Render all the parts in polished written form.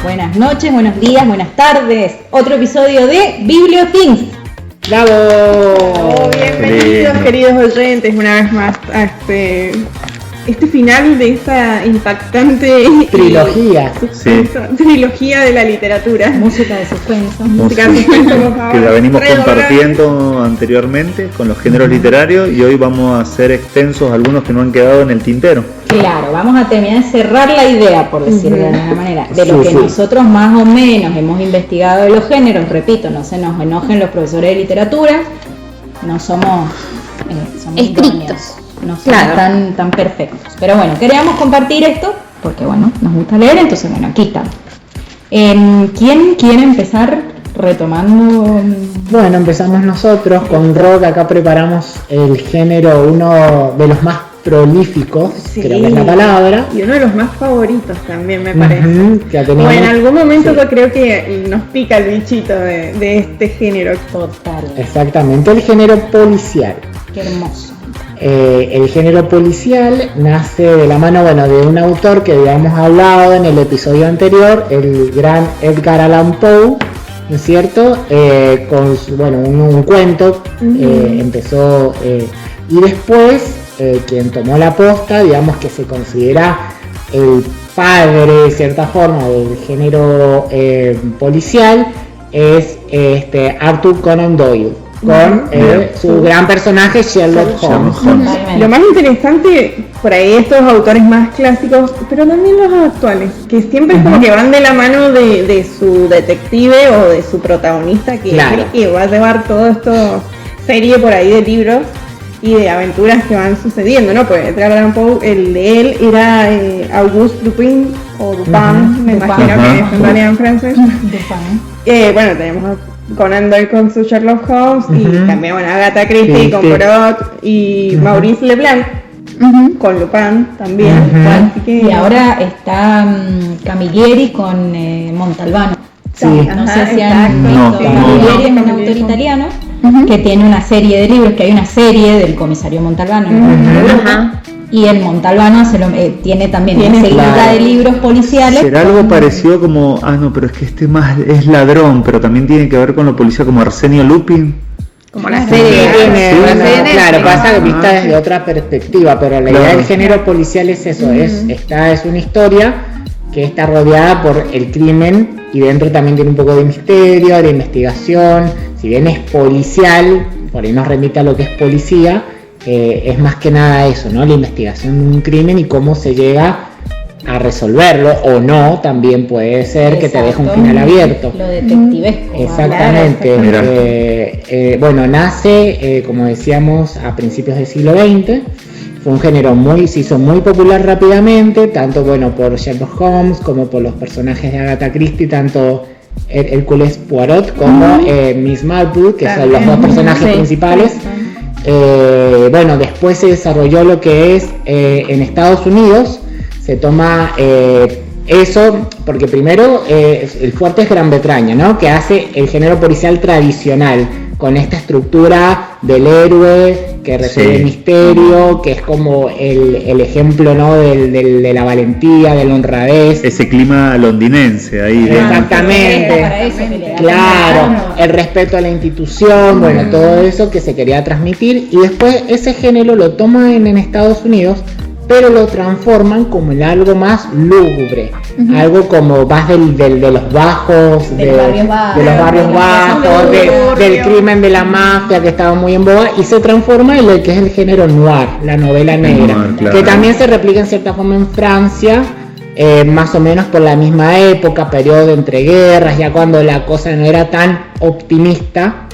Buenas noches, buenos días, buenas tardes. Otro episodio de BiblioThings. ¡Bravo! Bienvenidos, queridos oyentes, una vez más a este final de esta impactante trilogía. Trilogía de la literatura. Música de suspenso. Que la venimos compartiendo anteriormente con los géneros literarios y hoy vamos a hacer extensos algunos que no han quedado en el tintero. Claro, vamos a terminar de cerrar la idea, por decirlo de alguna manera, de lo que nosotros más o menos hemos investigado de los géneros. Repito, no se nos enojen los profesores de literatura, no somos estrictos. No somos tan perfectos. Pero bueno, queríamos compartir esto porque bueno, nos gusta leer, entonces bueno, aquí estamos. ¿Quién quiere empezar retomando? Bueno, empezamos nosotros con rock. Acá preparamos el género, uno de los más prolíficos, creo que es la palabra. Y uno de los más favoritos también, me parece. O en algún momento yo creo que nos pica el bichito de este género. Total. Exactamente, el género policial. Qué hermoso. El género policial nace de la mano, de un autor que habíamos hablado en el episodio anterior, el gran Edgar Allan Poe, ¿no es cierto? Con un cuento, empezó y después quien tomó la posta, digamos que se considera el padre de cierta forma del género policial, es Arthur Conan Doyle, con su gran personaje Sherlock Holmes. Lo más interesante por ahí, estos autores más clásicos, pero también los actuales, que siempre es como que van de la mano de su detective o de su protagonista, que es el que va a llevar todo esto, serie por ahí de libros y de aventuras que van sucediendo, ¿no? Pues Edgar Allan Poe, el de él era Auguste Dupin o Dupin, me imagino que es en realidad en francés. Bueno, tenemos a Conan Doyle con su Sherlock Holmes y también Agatha Christie con Poirot y Maurice Leblanc con Lupin también. Así que, y ahora está Camilleri con Montalbano. No sé si han visto. Camilleri es un autor italiano que tiene una serie de libros, que hay una serie del comisario Montalbano y el Montalbano tiene también una serie de libros policiales. ¿Será algo parecido como, pero es que este más es ladrón, pero también tiene que ver con lo policial, como Arsenio Lupin? Como la serie claro, pasa que vista desde otra perspectiva, pero la idea del género policial es eso, es una historia que está rodeada por el crimen y dentro también tiene un poco de misterio, de investigación. Si bien es policial, por ahí nos remite a lo que es policía, es más que nada eso, ¿no? La investigación de un crimen y cómo se llega a resolverlo o no, también puede ser que te deje un final abierto. Lo detectivesco. Exactamente. Nace, como decíamos, a principios del siglo XX. Fue un género se hizo muy popular rápidamente, tanto por Sherlock Holmes como por los personajes de Agatha Christie, tanto Hércules Poirot como Miss Marple, que son los dos personajes principales. Después se desarrolló lo que es en Estados Unidos, se toma eso, porque primero el fuerte es Gran Bretaña, ¿no? Que hace el género policial tradicional, con esta estructura del héroe que resuelve el misterio, que es como el ejemplo, ¿no? de la valentía, de la honradez. Ese clima londinense ahí. Exactamente. Claro, el respeto a la institución, todo eso que se quería transmitir. Y después ese género lo toman en Estados Unidos, pero lo transforman como en algo más lúgubre, algo como más de los bajos, de los barrios bajos, del crimen de la mafia que estaba muy en boga, y se transforma en lo que es el género noir, la novela negra, que también se replica en cierta forma en Francia, más o menos por la misma época, periodo de entreguerras, ya cuando la cosa no era tan optimista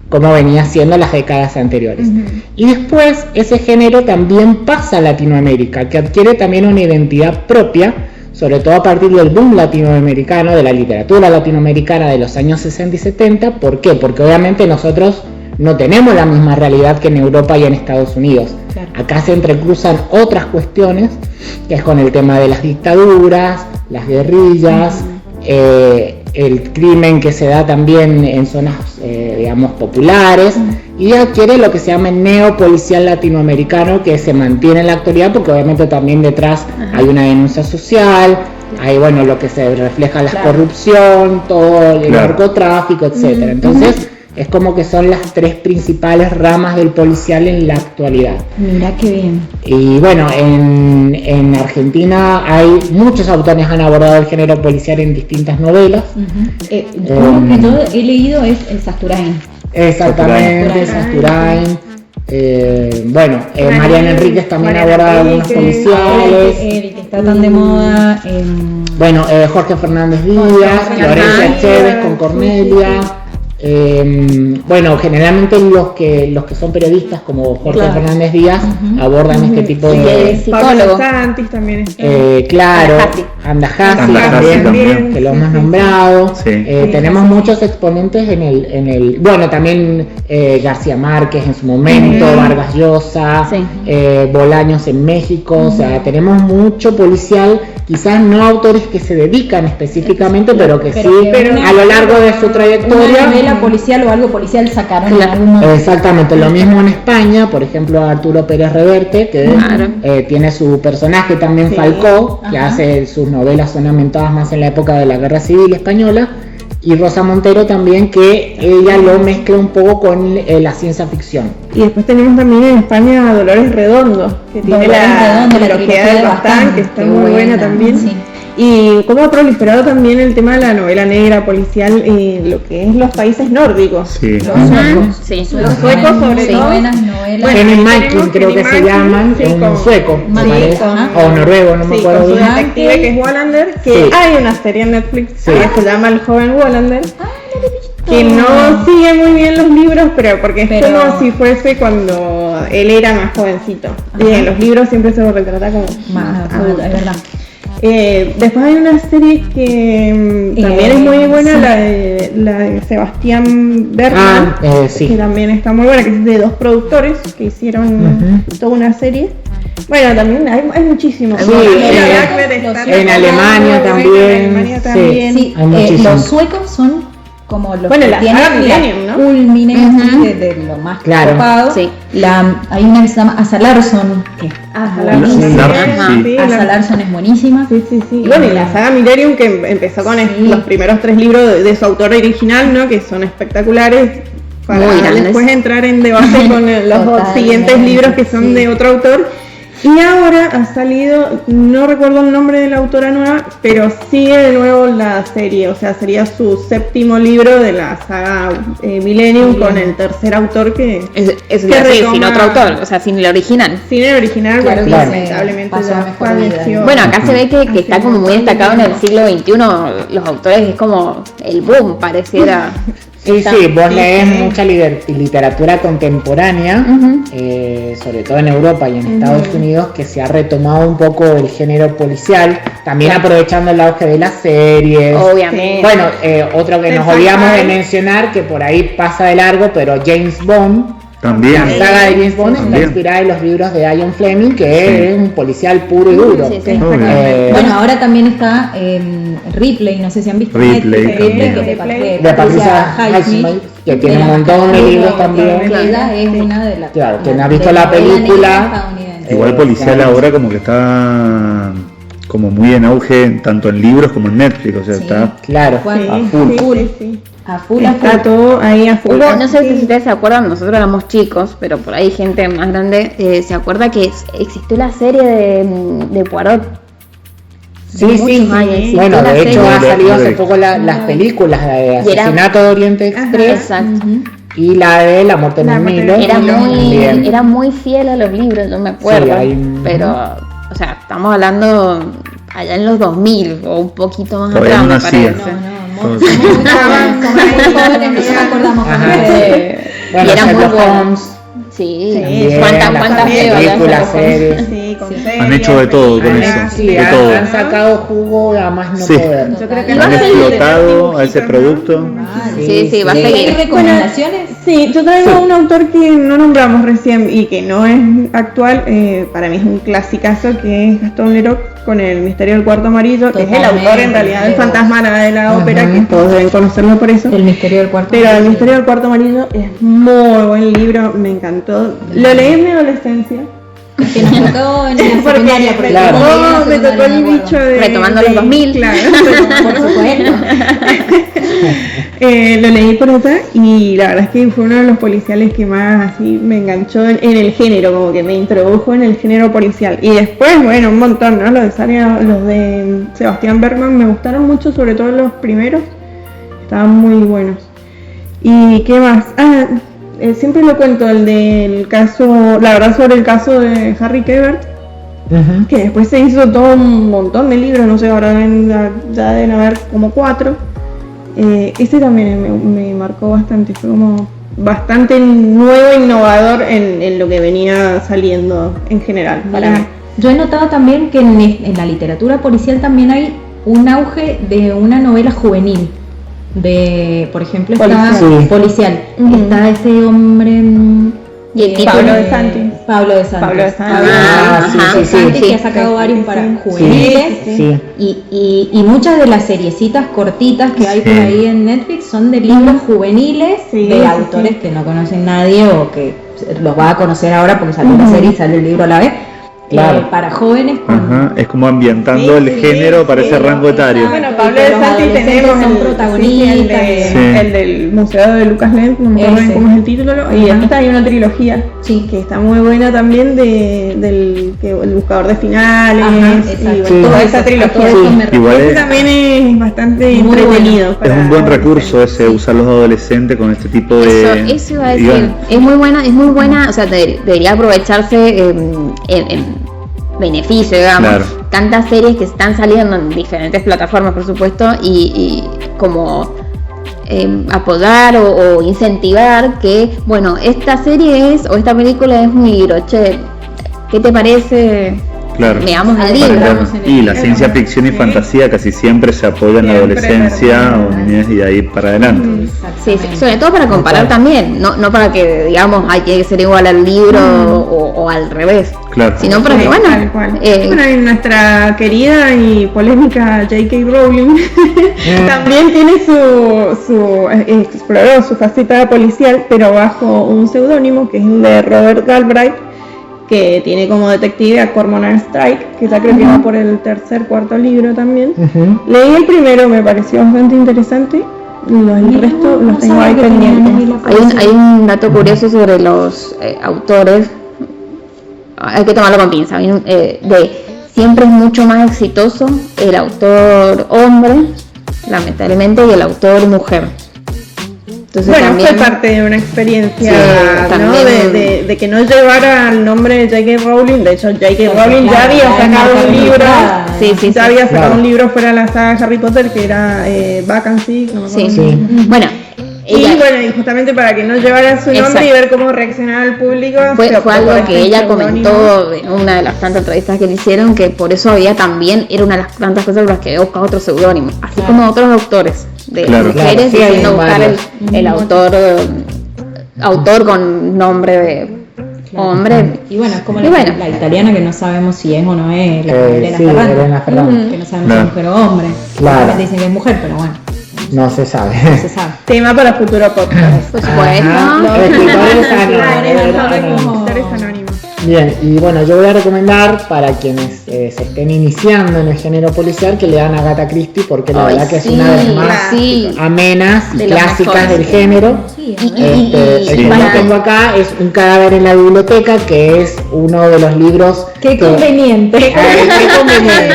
como venía siendo las décadas anteriores. Y después ese género también pasa a Latinoamérica, que adquiere también una identidad propia, sobre todo a partir del boom latinoamericano, de la literatura latinoamericana de los años 60 y 70. ¿Por qué? Porque obviamente nosotros no tenemos la misma realidad que en Europa y en Estados Unidos. Claro. Acá se entrecruzan otras cuestiones, que es con el tema de las dictaduras, las guerrillas, el crimen que se da también en zonas, digamos, populares, y adquiere lo que se llama el neopolicial latinoamericano, que se mantiene en la actualidad porque obviamente también detrás hay una denuncia social, hay, bueno, lo que se refleja la corrupción, todo el narcotráfico, etcétera. Entonces es como que son las tres principales ramas del policial en la actualidad. Mira qué bien. Y bueno, en Argentina hay muchos autores que han abordado el género policial en distintas novelas. Uno que yo he leído es el Sasturain. Exactamente, Sasturain. Mariana Enríquez también ha abordado algunos policiales. El que está tan de moda. Jorge Fernández Díaz, Florencia Chévez con Cornelia. Generalmente los que son periodistas como Jorge Fernández Díaz abordan este tipo de psicólogos. Santis también Andajasi también, que lo hemos nombrado. Tenemos muchos exponentes en el también García Márquez en su momento, Vargas Llosa, Bolaños en México, o sea, tenemos mucho policial, quizás no autores que se dedican específicamente, pero que a lo largo de su trayectoria policial o algo policial sacaron en algún momento. Exactamente, lo mismo en España, por ejemplo Arturo Pérez Reverte, que tiene su personaje también Falcó, que hace sus novelas son ambientadas más en la época de la Guerra Civil Española, y Rosa Montero también, que ella lo mezcla un poco con la ciencia ficción. Y después tenemos también en España a Dolores Redondo, que tiene la trilogía de Bastán, que está muy buena también. Sí. Y cómo ha proliferado también el tema de la novela negra policial en lo que es los países nórdicos. Los suecos. Los suecos sobre todo. Buenas novelas. Kenny Mackin creo que se llaman, un sueco, o noruego, no me acuerdo bien. Con su detective que es Wallander, que hay una serie en Netflix que se llama El joven Wallander. Que no sigue muy bien los libros, porque es como si fuese cuando él era más jovencito. Y en los libros siempre se lo retrata como más adulto. Es verdad. Después hay una serie que también es muy buena, la de Sebastián Bergman, que también está muy buena, que es de dos productores que hicieron toda una serie. Bueno, también hay muchísimos. En Alemania también. Hay muchísimos. Los suecos son como los que la tienen la culmine de lo más copado. Hay una que se llama Asa Larsson, Asa Larsson es buenísima. Y bueno, y la saga Millennium, que empezó con los primeros 3 libros de su autor original, ¿no? Que son espectaculares, para después entrar en debate con los siguientes libros que son de otro autor. Y ahora ha salido, no recuerdo el nombre de la autora nueva, pero sigue de nuevo la serie, o sea, sería su 7º libro de la saga Millennium, con el tercer autor que sin otro autor, o sea, sin el original. Sin el original, lamentablemente ya falleció. Bueno, acá se ve que está como muy destacado en el siglo XXI, los autores es como el boom, pareciera. Sí, vos lees mucha literatura contemporánea, sobre todo en Europa y en Estados Unidos, que se ha retomado un poco el género policial, también aprovechando el auge de las series. Obviamente. Bueno, otro que nos olvidamos de mencionar, que por ahí pasa de largo, pero James Bond. También. La saga de James Bond está inspirada en los libros de Ian Fleming, que es un policial puro y duro. Bueno, ahora también está Ripley, no sé si han visto Ripley de Patricia Highsmith, que tiene un montón de libros también. Ella es una de las. Claro, quien ha visto la película. Igual policial ahora como que está como muy en auge, tanto en libros como en Netflix, o sea, está a full. Está todo ahí a full. No sé si ustedes se acuerdan, nosotros éramos chicos, pero por ahí gente más grande se acuerda que existió la serie de Poirot. Bueno, de hecho ha salido hace poco las películas de Asesinato de Oriente Express. Exacto. Y la de La muerte en el Nilo. Era muy fiel a los libros, no me acuerdo. Pero, o sea, estamos hablando allá en los 2000 o un poquito más atrás, me parece. Bueno, era muy Holmes. ¿Cuántas películas, series. ahí con han hecho de todo con eso. Sí, de todo. Han sacado jugo a más no poder. Yo creo que han explotado a ese producto. Sí, va a seguir. ¿Hay recomendaciones? Sí, yo traigo un autor que no nombramos recién y que no es actual, para mí es un clasicazo, que es Gastón Leroux con El misterio del cuarto amarillo, que es el autor en realidad del Fantasma de la ópera, que todos deben conocerlo por eso. El misterio del cuarto amarillo. Pero El misterio del cuarto amarillo es muy buen libro, me encantó. Lo leí en mi adolescencia. Que nos tocó en la secundaria, me tocó el bicho de... Retomando los 2000. Claro, por supuesto. Lo leí por esa y la verdad es que fue uno de los policiales que más así me enganchó en el género, como que me introdujo en el género policial. Y después, bueno, un montón, ¿no? Los de Sebastián Bergman me gustaron mucho, sobre todo los primeros, estaban muy buenos. ¿Y qué más? Siempre lo cuento, el del caso, la verdad sobre el caso de Harry Quebert, que después se hizo todo un montón de libros, no sé, ahora ya deben haber como 4. Ese también me marcó bastante, fue como bastante nuevo e innovador en lo que venía saliendo en general. Yo he notado también que en la literatura policial también hay un auge de una novela juvenil. Por ejemplo, policial. Está ese hombre y el Pablo de Santis. Pablo de Santis, que ha sacado varios para juveniles. Y muchas de las seriecitas cortitas que hay por ahí en Netflix son de libros juveniles de autores que no conocen nadie o que los va a conocer ahora porque salió la serie y sale el libro a la vez. Claro. Para jóvenes. Es como ambientando el género para ese rango etario. Bueno, Pablo de Santis tenemos son protagonistas. El del Museo de Lucas Lenz, no me acuerdo cómo es el título. Y esta hay una trilogía que está muy buena también del el buscador de finales. Toda esa trilogía. Ese también es bastante entretenido. Es un buen recurso ese, usar los adolescentes con este tipo de... Eso iba a decir. Es muy buena, o sea, debería aprovecharse en beneficio, digamos. Claro. Tantas series que están saliendo en diferentes plataformas, por supuesto, y como apoyar o incentivar que, bueno, esta serie o esta película es un libro, che, ¿qué te parece? Claro. Veamos el libro. Y la ciencia ficción y fantasía casi siempre se apoya en la adolescencia o niñez y de ahí para adelante. Sí, sobre todo para comparar también, no para que digamos hay que ser igual al libro o al revés, sino para que y nuestra querida y polémica J.K. Rowling también tiene exploró su faceta policial, pero bajo un seudónimo que es el de Robert Galbraith, que tiene como detective a Cormoran Strike, que ya creo que va por el cuarto libro también. Leí el primero, me pareció bastante interesante. El resto los tengo ahí pendientes. Hay un dato curioso sobre los autores, hay que tomarlo con pinza, siempre es mucho más exitoso el autor hombre, lamentablemente, y el autor mujer. Entonces, también fue parte de una experiencia, ¿no? De que no llevara el nombre de J.K. Rowling. De hecho, J.K. Rowling ya había sacado un libro, había sacado un libro fuera de la saga de Harry Potter que era Vacancy, no me acuerdo. Bueno, y justamente para que no llevara su nombre y ver cómo reaccionaba el público. Fue algo que ella comentó en una de las tantas entrevistas que le hicieron, que por eso era una de las tantas cosas por las que había buscado otro seudónimo, así como otros autores de mujeres, y no buscar el autor con nombre de hombre. Y bueno, es como la italiana que no sabemos si es o no es la Elena Ferrante, que no sabemos si es mujer o hombre. Dicen que es mujer, pero bueno. No se sabe. Tema para futuro podcast. Por supuesto. Escritores anónimos. Bien, y bueno, yo voy a recomendar para quienes se estén iniciando en el género policial que lean a Agatha Christie, porque la verdad que es una de las más amenas y clásicas del género. El que yo tengo acá es Un cadáver en la biblioteca, que es uno de los libros... Qué conveniente.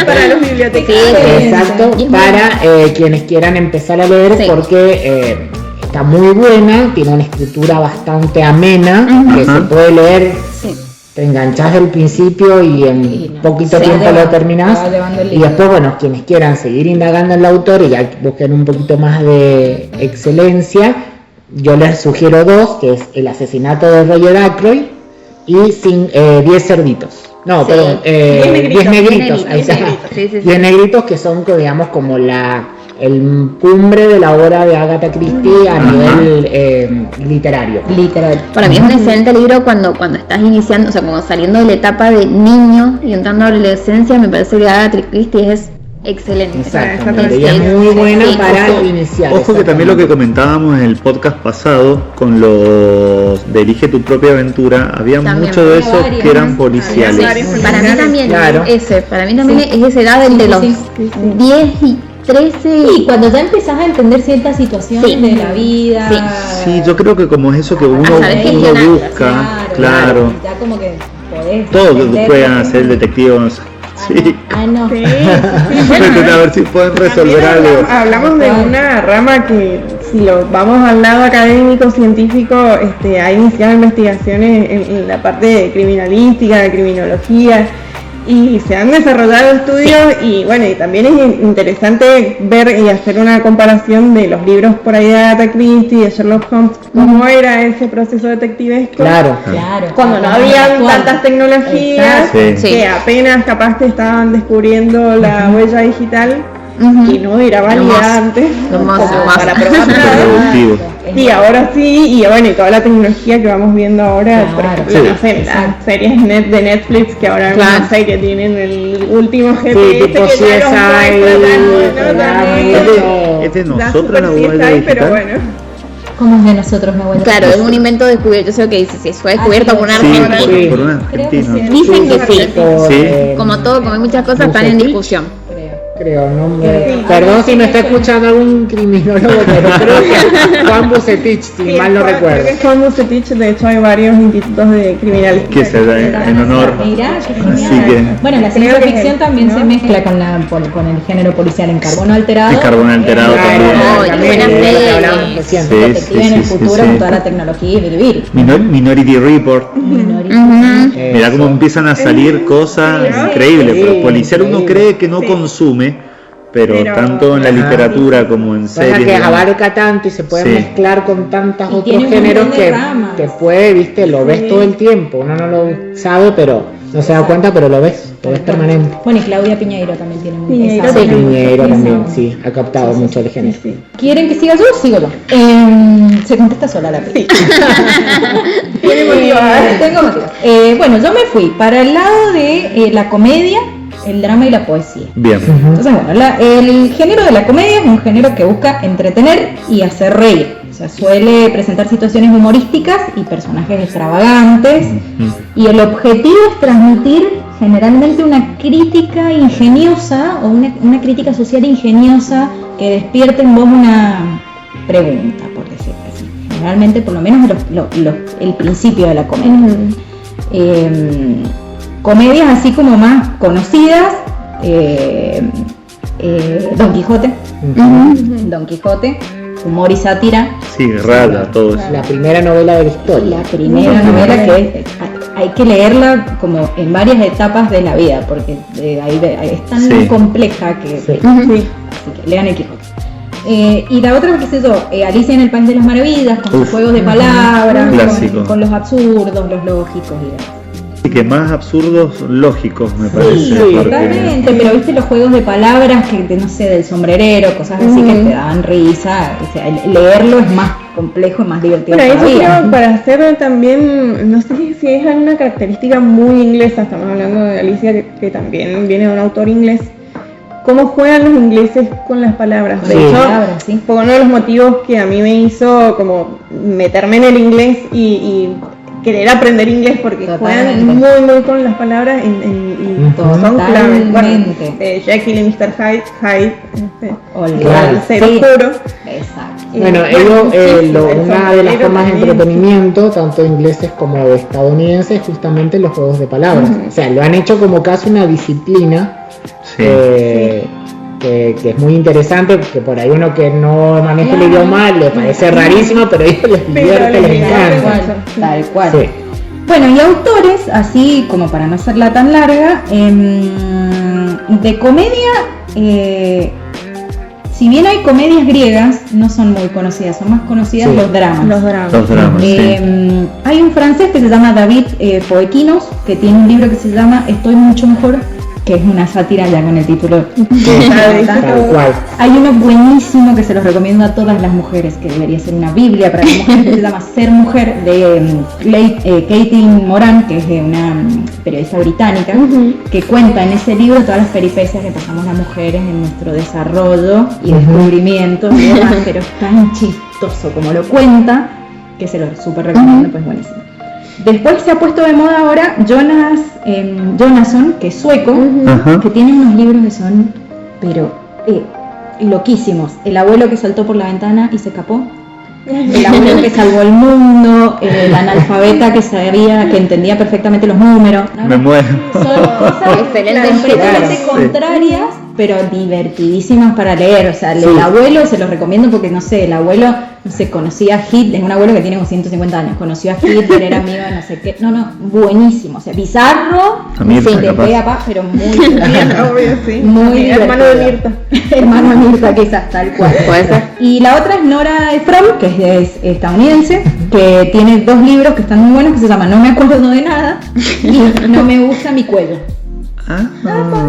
Para los bibliotecarios. Exacto, para quienes quieran empezar a leer, porque está muy buena, tiene una escritura bastante amena, que se puede leer... Te enganchás del principio y en poquito tiempo lo terminás. Y después, bueno, quienes quieran seguir indagando en el autor y ya busquen un poquito más de excelencia, yo les sugiero 2, que es El asesinato de Roger Ackroyd y 10 cerditos. No, Sí. perdón, 10 negritos. Ahí está. Sí. 10 negritos que son, digamos, como el cumbre de la obra de Agatha Christie a nivel literario. Para mí es un excelente libro cuando estás iniciando, o sea, como saliendo de la etapa de niño y entrando a la adolescencia. Me parece que Agatha Christie es excelente. Exactamente, ella es muy buena para iniciar. Ojo que también lo que comentábamos en el podcast pasado con los de Elige tu propia aventura, había También. mucho de esos que eran policiales. Para mí también Claro. es esa edad entre los 10 y 13. Y cuando ya empezás a entender ciertas situaciones Sí. de la vida. Sí, yo creo que como es eso que uno saber gestionar. busca, claro. Ya como que podés. Todos entender pueden que- hacer el detective. No sé. Sí. Ay, no. Sí, A ver si pueden resolver También algo. hablamos de una rama que, si lo vamos al lado académico, científico, ha iniciado investigaciones en la parte de criminalística, de criminología, y se han desarrollado estudios y bueno, y también es interesante ver y hacer una comparación de los libros por ahí de Agatha Christie, de Sherlock Holmes, cómo era ese proceso detectivesco. Claro. Claro. Cuando no habían Actual. tantas tecnologías, Exacto. Sí. que apenas capaz que estaban descubriendo la huella digital, y no era válida antes Lo más- como lo más- para probar nada. Productivo. Y ahora sí, y bueno, y toda la tecnología que vamos viendo ahora, por Claro. ejemplo, Sí. no sé, las series de Netflix, que ahora Claro. no sé, que tienen el último GPS, tipo que ya los CSI, muestra, ¿no? claro. También. Es de Da nosotros super la CSI, huella pero digital. bueno. ¿Cómo es de nosotros, mi abuela? Claro, es un invento descubierto. Yo sé lo que dice, si fue descubierto por un Sí, argentino. por un Creo que argentino. sí. Dicen que sí. Sí. Como todo, como hay muchas cosas, están en Bucetich. discusión. Creo, no me... Sí. Perdón si me está escuchando algún criminólogo, pero creo que Juan Bucetich, si Sí, mal no Juan- recuerdo. Creo que Juan Bucetich, de hecho hay varios institutos de criminalística. Que se da en honor. Mirá, qué Así genial. que Bueno, la Creo ciencia que ficción es, también ¿no? se mezcla con el género policial en Carbono Alterado. el carbón alterado Claro, también. Ay, también qué buena es lo que serie. hablábamos recién. Sí. Detective en el sí, futuro sí. con toda la tecnología y vivir. Minority Report. Mirá cómo empiezan a salir cosas increíbles. sí, Pero policial uno increíble. cree que no Sí. consume, pero Pero- tanto en la Ajá. literatura como en Pasa series. que digamos. abarca tanto y se puede Sí. mezclar con tantos Y otros tiene un géneros montón de que ramas. te puede, viste, lo ves todo el tiempo. Uno no lo sabe, pero no se da cuenta, pero lo ves permanente. Bueno, y Claudia Piñeiro también tiene muy Piñeiro esa- también. Piñeiro esa- también, sí, ha captado mucho el género. Sí. ¿Quieren que siga yo? Sigo yo. Se contesta sola la peli. Tiene motivo. Tengo motivos. Bueno, yo me fui para el lado de la comedia, el drama y la poesía. Bien. Entonces, bueno, el género de la comedia es un género que busca entretener y hacer reír. O sea, suele presentar situaciones humorísticas y personajes extravagantes. Y el objetivo es transmitir generalmente una crítica ingeniosa o una crítica social ingeniosa que despierte en vos una pregunta, por decirlo así. Generalmente, por lo menos, el principio de la comedia. Comedias así como más conocidas, Don Quijote, Don Quijote, humor y sátira, Sí, rara, todo eso. La primera novela de la historia. la primera novela que hay que leerla como en varias etapas de la vida, porque es tan Sí. compleja que, Sí. así que lean el Quijote. Y la otra, qué sé yo, Alicia en el País de las Maravillas, con sus Uf. juegos de palabras, Clásico. con los absurdos, los lógicos y demás. Y que más absurdos lógicos, me parece. sí, porque- Totalmente, pero viste los juegos de palabras que no sé, del sombrerero, cosas así que te daban risa. O sea, leerlo es más complejo y más divertido Bueno, eso todavía. creo para hacer también, no sé si es alguna característica muy inglesa, estamos hablando de Alicia que también viene de un autor inglés, cómo juegan los ingleses con las palabras. De Sí. hecho, Palabras, sí. fue uno de los motivos que a mí me hizo como meterme en el inglés y querer aprender inglés, porque Totalmente. juegan muy con las palabras y son claves. Bueno, Totalmente. Jekyll y Mr. Hyde, Olvidar. el ser Sí. oscuro. Exacto. Bueno, una de las formas de entretenimiento, tanto ingleses como estadounidenses, es justamente los juegos de palabras. O sea, lo han hecho como casi una disciplina Sí. que es muy interesante, porque por ahí uno que no maneja el idioma le parece rarísimo, pero a ellos les divierte, les encanta. Tal cual. Sí. Bueno, y autores, así como para no hacerla tan larga, de comedia si bien hay comedias griegas, no son muy conocidas, son más conocidas los dramas. Los dramas. Hay un francés que se llama David Foequinos, que tiene un libro que se llama Estoy mucho mejor, que es una sátira ya con el título. Hay uno buenísimo que se los recomiendo a todas las mujeres, que debería ser una biblia para las mujeres, que se llama Ser Mujer, de Katie Moran, que es una periodista británica, que cuenta en ese libro todas las peripecias que pasamos las mujeres en nuestro desarrollo y descubrimiento y demás, pero es tan chistoso como lo cuenta, que se lo súper recomiendo, pues buenísimo. Después se ha puesto de moda ahora Jonasson, que es sueco, que tiene unos libros que son, pero loquísimos. El abuelo que saltó por la ventana y se escapó. El abuelo que salvó el mundo, el analfabeta que entendía perfectamente los números. Me muero. Son cosas completamente contrarias, pero divertidísimas para leer. O sea, el abuelo se los recomiendo porque, no sé, el abuelo, no sé, conocía a Hitler, es un abuelo que tiene como 150 años, conoció a Hitler, era amigo de no sé qué. No, buenísimo. O sea, bizarro, de pe a pa, pero muy bien. Obvio, sí. Muy hermano de Mirta. Hermano de Mirta, quizás, tal cual. Puede ser. Y la otra es Nora Ephron, que es estadounidense, que tiene 2 libros que están muy buenos, que se llaman No me acuerdo de nada y No me gusta mi cuello.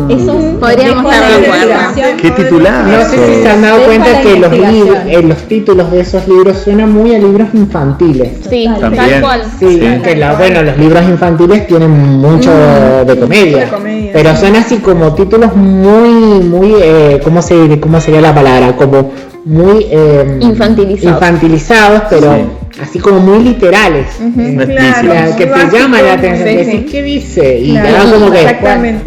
Eso podríamos estar de acuerdo. ¿Qué titular? No sé si se han dado cuenta que los títulos de esos libros suenan muy a libros infantiles. Sí, tal cual. Sí, que los libros infantiles tienen mucho de comedia, pero son así como títulos muy ¿cómo sería la palabra? Como muy infantilizados, pero así como muy literales, que te llaman la atención, ¿qué dice? Y ya como que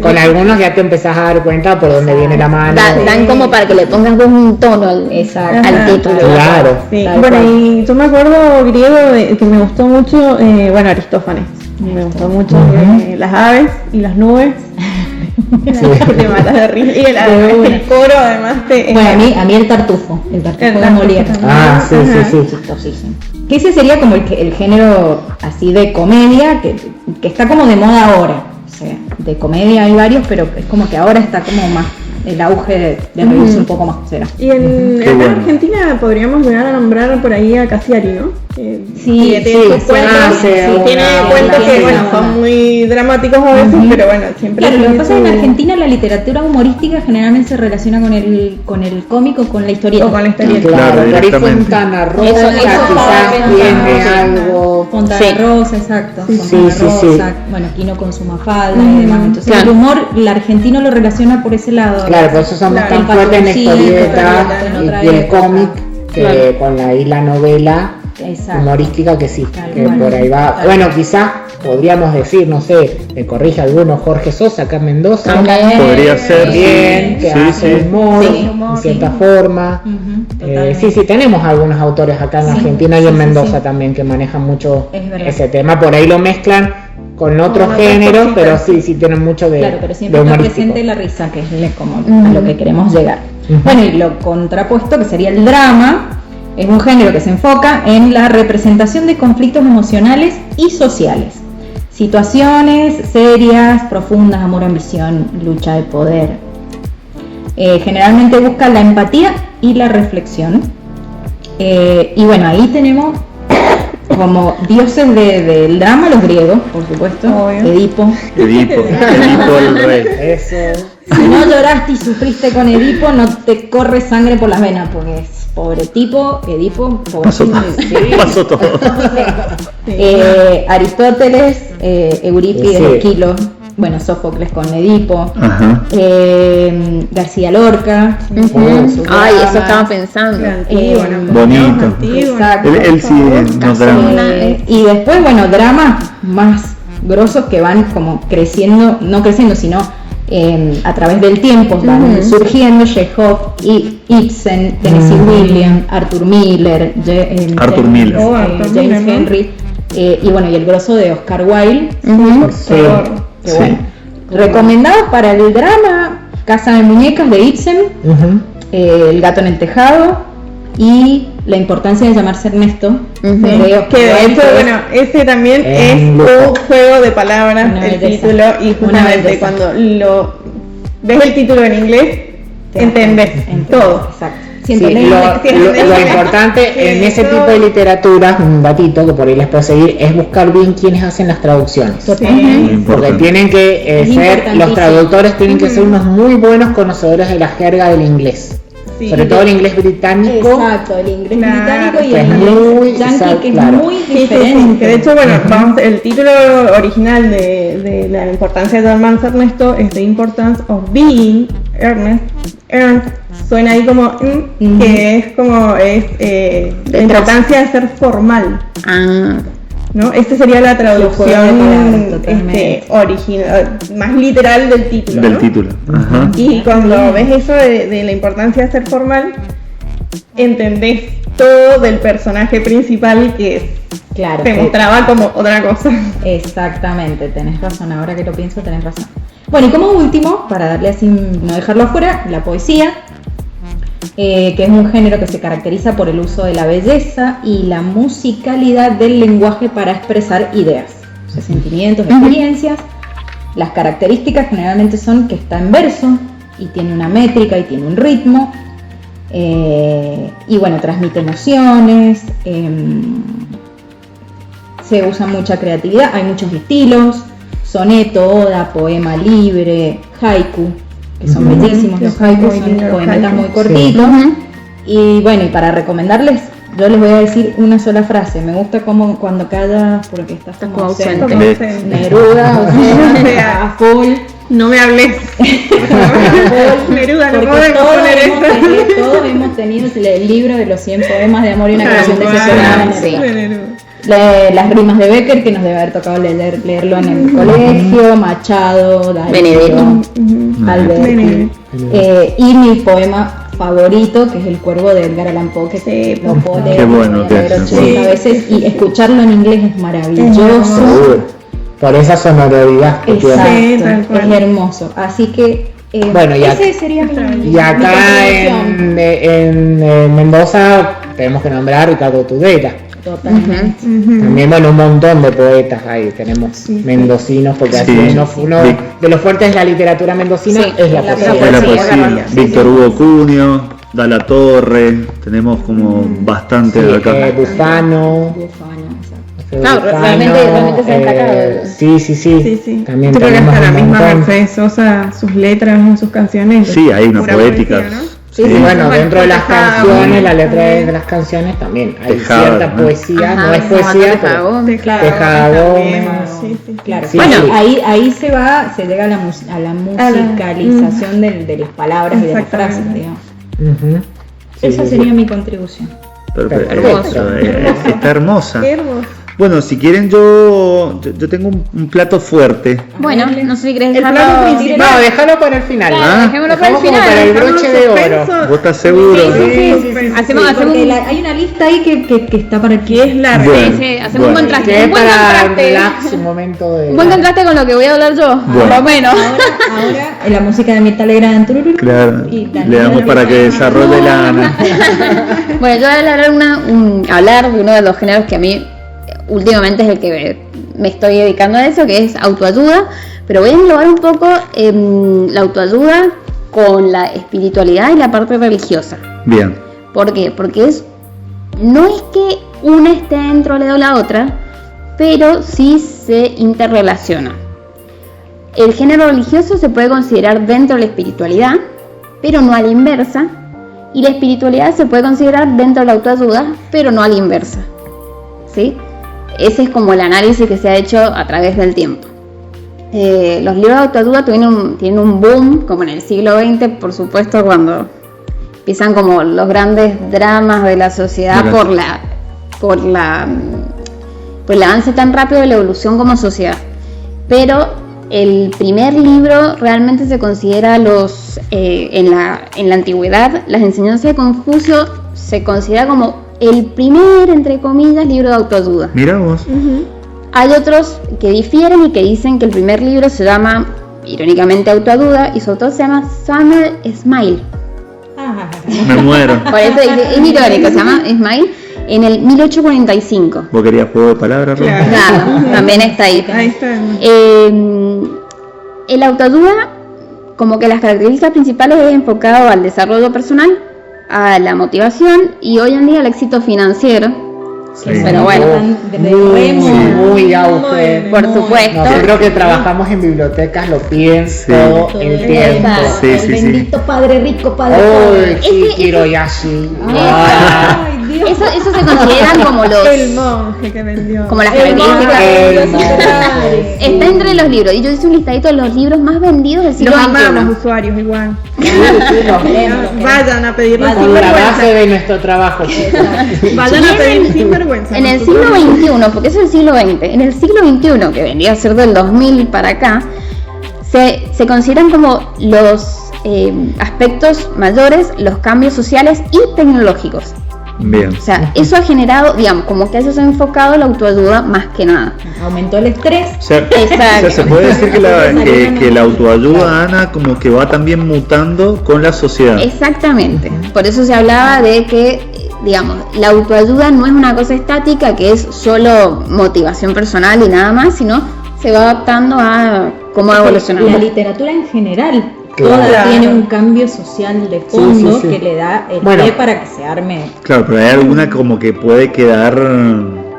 con algunos ya te empezás a dar cuenta por dónde viene la mano. Dan como para que le pongas un tono al título. Claro. Sí. Bueno, y yo me acuerdo griego que me gustó mucho, Aristófanes. Me gustó mucho las aves y las nubes. Te matas de risa. Y el coro además bueno, a mí el tartufo de Molière. Sí. Chistosísimo. Que ese sería como el género así de comedia que está como de moda ahora. O sea, de comedia hay varios, pero es como que ahora está como más el auge de reírse un poco más, será. Y en Argentina podríamos llegar a nombrar por ahí a Cassiari, ¿no? Tiene cuentos que son muy dramáticos a veces, pero bueno, siempre. Claro, lo que pasa es que en Argentina la literatura humorística generalmente se relaciona con el cómico, con la historieta. O con la historieta. Claro, por ahí Fontana Rosa quizás tiene algo. Fontana Rosa, exacto. Fontana Rosa, bueno, Quino con su Mafalda y demás. Entonces el humor, el argentino lo relaciona por ese lado. Claro, por eso somos tan fuertes en historieta y el cómic con la novela humorística que sí, que por ahí va. Bueno, quizás podríamos decir, no sé, me corrige alguno, Jorge Sosa acá en Mendoza. Podría ser bien, que hace humor en cierta forma. Sí, tenemos algunos autores acá en Argentina y en Mendoza también que manejan mucho ese tema. Por ahí lo mezclan con otros géneros, pero sí tienen mucho de. Claro, pero siempre está presente la risa, que es como a lo que queremos llegar. Bueno, y lo contrapuesto, que sería el drama, es un género que se enfoca en la representación de conflictos emocionales y sociales. Situaciones serias, profundas, amor, ambición, lucha de poder. Generalmente busca la empatía y la reflexión. Y bueno, ahí tenemos como dioses del drama, los griegos, por supuesto. Obvio. Edipo el rey. Eso. Si no lloraste y sufriste con Edipo, no te corre sangre por las venas, porque es pobre tipo, Edipo, pasó todo. Aristóteles, Eurípides, Esquilo, bueno, Sófocles con Edipo, García Lorca. Ay, eso estaba pensando. Bonito. Exacto. Él sí nos drama. Y después, bueno, dramas más grosos que van como creciendo, no creciendo, sino a través del tiempo van surgiendo. Chekhov, Ibsen, Tennessee Williams, Arthur Miller, James Henry, y bueno, y el grosso de Oscar Wilde. Bueno, recomendados para el drama: Casa de Muñecas de Ibsen, El gato en el tejado y La importancia de llamarse Ernesto. Que de hecho, bueno, ese también es un juego de palabras, el título, y justamente cuando lo ves el título en inglés, entendés todo. Exacto. Sí, lo importante en ese tipo de literatura, un datito que por ahí les puedo seguir, es buscar bien quiénes hacen las traducciones. Porque tienen que ser, los traductores tienen que ser unos muy buenos conocedores de la jerga del inglés. Sí, sobre todo el inglés británico. Exacto, el inglés británico y el inglés yankee, que es muy diferente. Que de hecho, bueno, el título original de la importancia de Thomas Ernesto es The Importance of Being Earnest. Suena ahí como que es como la importancia de ser formal. ¿No? Esta sería la traducción original, más literal del título. Del título. Ajá. Y cuando ves eso de la importancia de ser formal, entendés todo del personaje principal que te mostraba como otra cosa. Exactamente, tenés razón, ahora que lo pienso tenés razón. Bueno, y como último, para darle así, no dejarlo afuera, la poesía. Que es un género que se caracteriza por el uso de la belleza y la musicalidad del lenguaje para expresar ideas, o sea, sentimientos, experiencias. Las características generalmente son que está en verso y tiene una métrica y tiene un ritmo, y bueno, transmite emociones, se usa mucha creatividad, hay muchos estilos: soneto, oda, poema libre, haiku, que son bellísimos. Los haikus son poemetas muy cortitos. Y bueno, y para recomendarles, yo les voy a decir una sola frase. Me gusta como cuando callas, porque estás como ausente. Neruda, o sea, a full. No me hables. Neruda, no podemos poner eso. Todos hemos tenido el libro de los 100 poemas de amor y una canción decepcionada. Las rimas de Becker, que nos debe haber tocado leerlo en el colegio, Machado, Darío, Alberti, y mi poema favorito, que es El Cuervo de Edgar Allan Poe, que lo puedo leer 80 veces, y escucharlo en inglés es maravilloso. Por esa sonoridad que tiene. Es hermoso. Así que bueno, ese sería y acá en Mendoza tenemos que nombrar a Ricardo Tudela. Totalmente. También, bueno, un montón de poetas ahí tenemos mendocinos, porque así uno de los fuertes de la literatura mendocina es la poesía. Víctor Hugo Cunio, Dalla Torre, tenemos como bastantes acá. Bufano. Realmente se ha destacado. Sí. También creo que hasta la misma montón. Mercedes Sosa, sus letras en sus canciones. Sí, hay unas poéticas. Poesía, ¿no? Sí, bueno, dentro de las canciones, la letra de las canciones también hay cierta poesía, no es poesía, pero Tejada Gómez. Claro. Bueno, ahí se llega a la musicalización de las palabras y de las frases, digamos. Esa sería mi contribución. Perfecto. Está hermosa. Qué hermoso. Bueno, si quieren yo tengo un plato fuerte. Bueno, no sé si querés dejarlo. No, déjalo para el final. Dejémoslo para el final. Para el broche de oro. ¿Vos estás seguro? Sí. Hacemos hay una lista ahí que está para que es larga. Hacemos un contraste. Un buen contraste con lo que voy a hablar yo, por lo menos. Ahora la música de Mirta Legrand. Claro. Le damos para que desarrolle la Ana. Bueno, yo voy a hablar de uno de los géneros que a mí últimamente es el que me estoy dedicando a eso, que es autoayuda, pero voy a englobar un poco la autoayuda con la espiritualidad y la parte religiosa. Bien. ¿Por qué? Porque no es que una esté dentro de la otra, pero sí se interrelaciona. El género religioso se puede considerar dentro de la espiritualidad, pero no a la inversa, y la espiritualidad se puede considerar dentro de la autoayuda, pero no a la inversa. ¿Sí? Ese es como el análisis que se ha hecho a través del tiempo. Los libros de autoayuda tienen un boom, como en el siglo XX, por supuesto, cuando empiezan como los grandes dramas de la sociedad por el avance tan rápido de la evolución como sociedad. Pero el primer libro realmente se considera en la antigüedad, las enseñanzas de Confucio se considera como el primer, entre comillas, libro de autoayuda. Mirá vos. Hay otros que difieren y que dicen que el primer libro se llama, irónicamente, Autoayuda, y su autor se llama Samuel Smail. Me muero. Por eso es irónico, se llama Smail, en el 1845. ¿Vos querías juego de palabras, Ron? Claro, también está ahí. Ahí está. El autoayuda, como que las características principales es enfocado al desarrollo personal, a la motivación y hoy en día al éxito financiero. Sí, pero bueno, muy auge. Por supuesto. Nosotros que trabajamos en bibliotecas lo piden todo el tiempo. El bendito padre rico, padre pobre. Sí, quiero ya sí. Eso se consideran como los... El monje que vendió. Como las características. Está entre los libros. Y yo hice un listadito de los libros más vendidos del siglo XXI. Los amamos, usuarios, igual. Vayan a pedirlo sin Con la vergüenza. base de nuestro trabajo. Vayan a pedir sin vergüenza. En el siglo XXI, porque es el siglo XX, en el siglo XXI, que vendría a ser del 2000 para acá, se consideran como los aspectos mayores, los cambios sociales y tecnológicos. Bien. O sea, eso ha generado, digamos, como que eso se ha enfocado la autoayuda más que nada. Aumentó el estrés. O sea, se puede decir que la autoayuda, Ana, como que va también mutando con la sociedad. Exactamente. Por eso se hablaba de que, digamos, la autoayuda no es una cosa estática, que es solo motivación personal y nada más, sino se va adaptando a cómo evolucionar. La literatura en general. Claro. Toda tiene un cambio social de fondo que le da el pie para que se arme. Claro, pero hay alguna como que puede quedar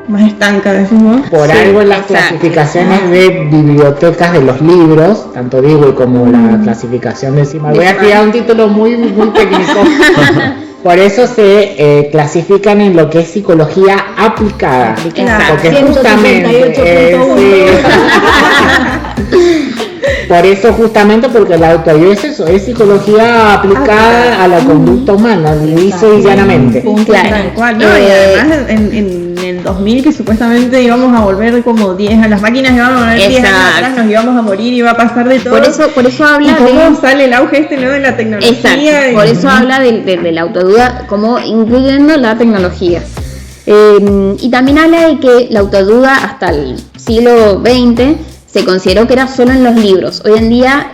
más estanca, decimos. Por algo en las clasificaciones de bibliotecas de los libros, tanto Dewey como la clasificación de CIMAR, voy a tirar un título muy técnico. Por eso se clasifican en lo que es psicología aplicada. Porque justamente por eso justamente porque la autoayuda es eso, es psicología aplicada a la conducta humana, lisa y llanamente. Tal cual, ¿no? Y además en el 2000 que supuestamente íbamos a volver como 10 a las máquinas, íbamos a volver 10 años atrás, nos íbamos a morir, iba a pasar de todo. Por eso habla ¿y cómo sale el auge ¿no? de la tecnología? Exacto, por eso habla de la autoayuda como incluyendo la tecnología. Y también habla de que la autoayuda hasta el siglo XX se consideró que era solo en los libros. Hoy en día,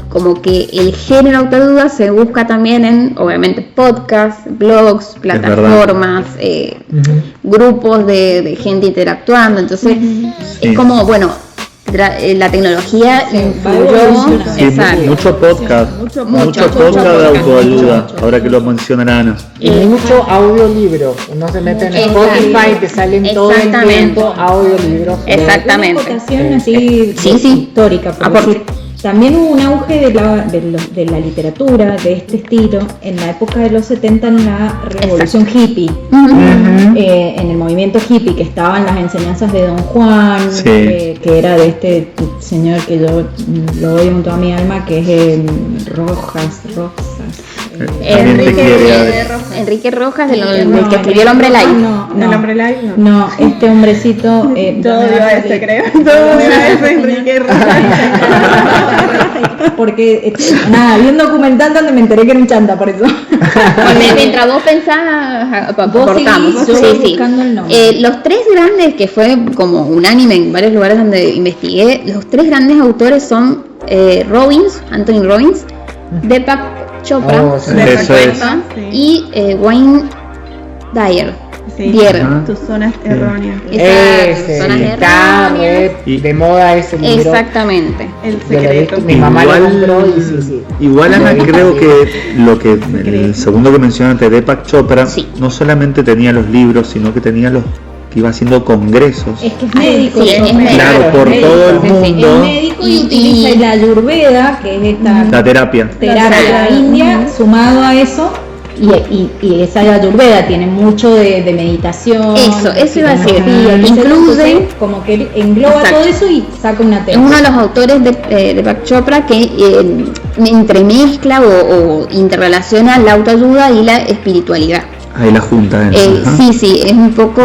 como que el género autoayuda se busca también en, obviamente, podcasts, blogs, plataformas, grupos de gente interactuando. Entonces, es como, bueno, la tecnología influyó. Mucho podcast, mucho podcast de autoayuda, ahora que lo menciona Ana. Y mucho audiolibro. Uno se mete en Spotify, te salen todo el tiempo audiolibros. Exactamente. Una votación así histórica, por decir. También hubo un auge de la literatura de este estilo en la época de los 70 en la revolución hippie, en el movimiento hippie, que estaban las enseñanzas de Don Juan, que era de este señor que yo lo odio con toda mi alma, que es Rojas. Enrique Rojas, del que escribió El Hombre Live. El Hombre Live no, este hombrecito todo dio a ese, creo. Todo dio a ese Enrique Rojas. Porque vi un documental donde me enteré que era un chanta, por eso. Mientras vos pensás, aportamos. Buscando el nombre. Los tres grandes, que fue como unánime en varios lugares donde investigué, los tres grandes autores son Anthony Robbins, Deepak Chopra, y Wayne Dyer. Tus zonas erróneas. Está de moda ese libro. Exactamente. El secreto. Mi mamá lo compró y Igual Ana, creo que el segundo que mencionaste, Deepak Chopra, no solamente tenía los libros, sino que tenía que iba haciendo congresos. Es que es médico. Claro, por todo el mundo. Es médico y utiliza la Ayurveda, que es esta terapia india, sumado a eso. Y esa Ayurveda tiene mucho de meditación. Eso iba a decir. Incluye, como que engloba todo eso y saca una tesis. Es uno de los autores de Deepak Chopra que entremezcla o interrelaciona la autoayuda y la espiritualidad. Ahí la junta. Sí, es un poco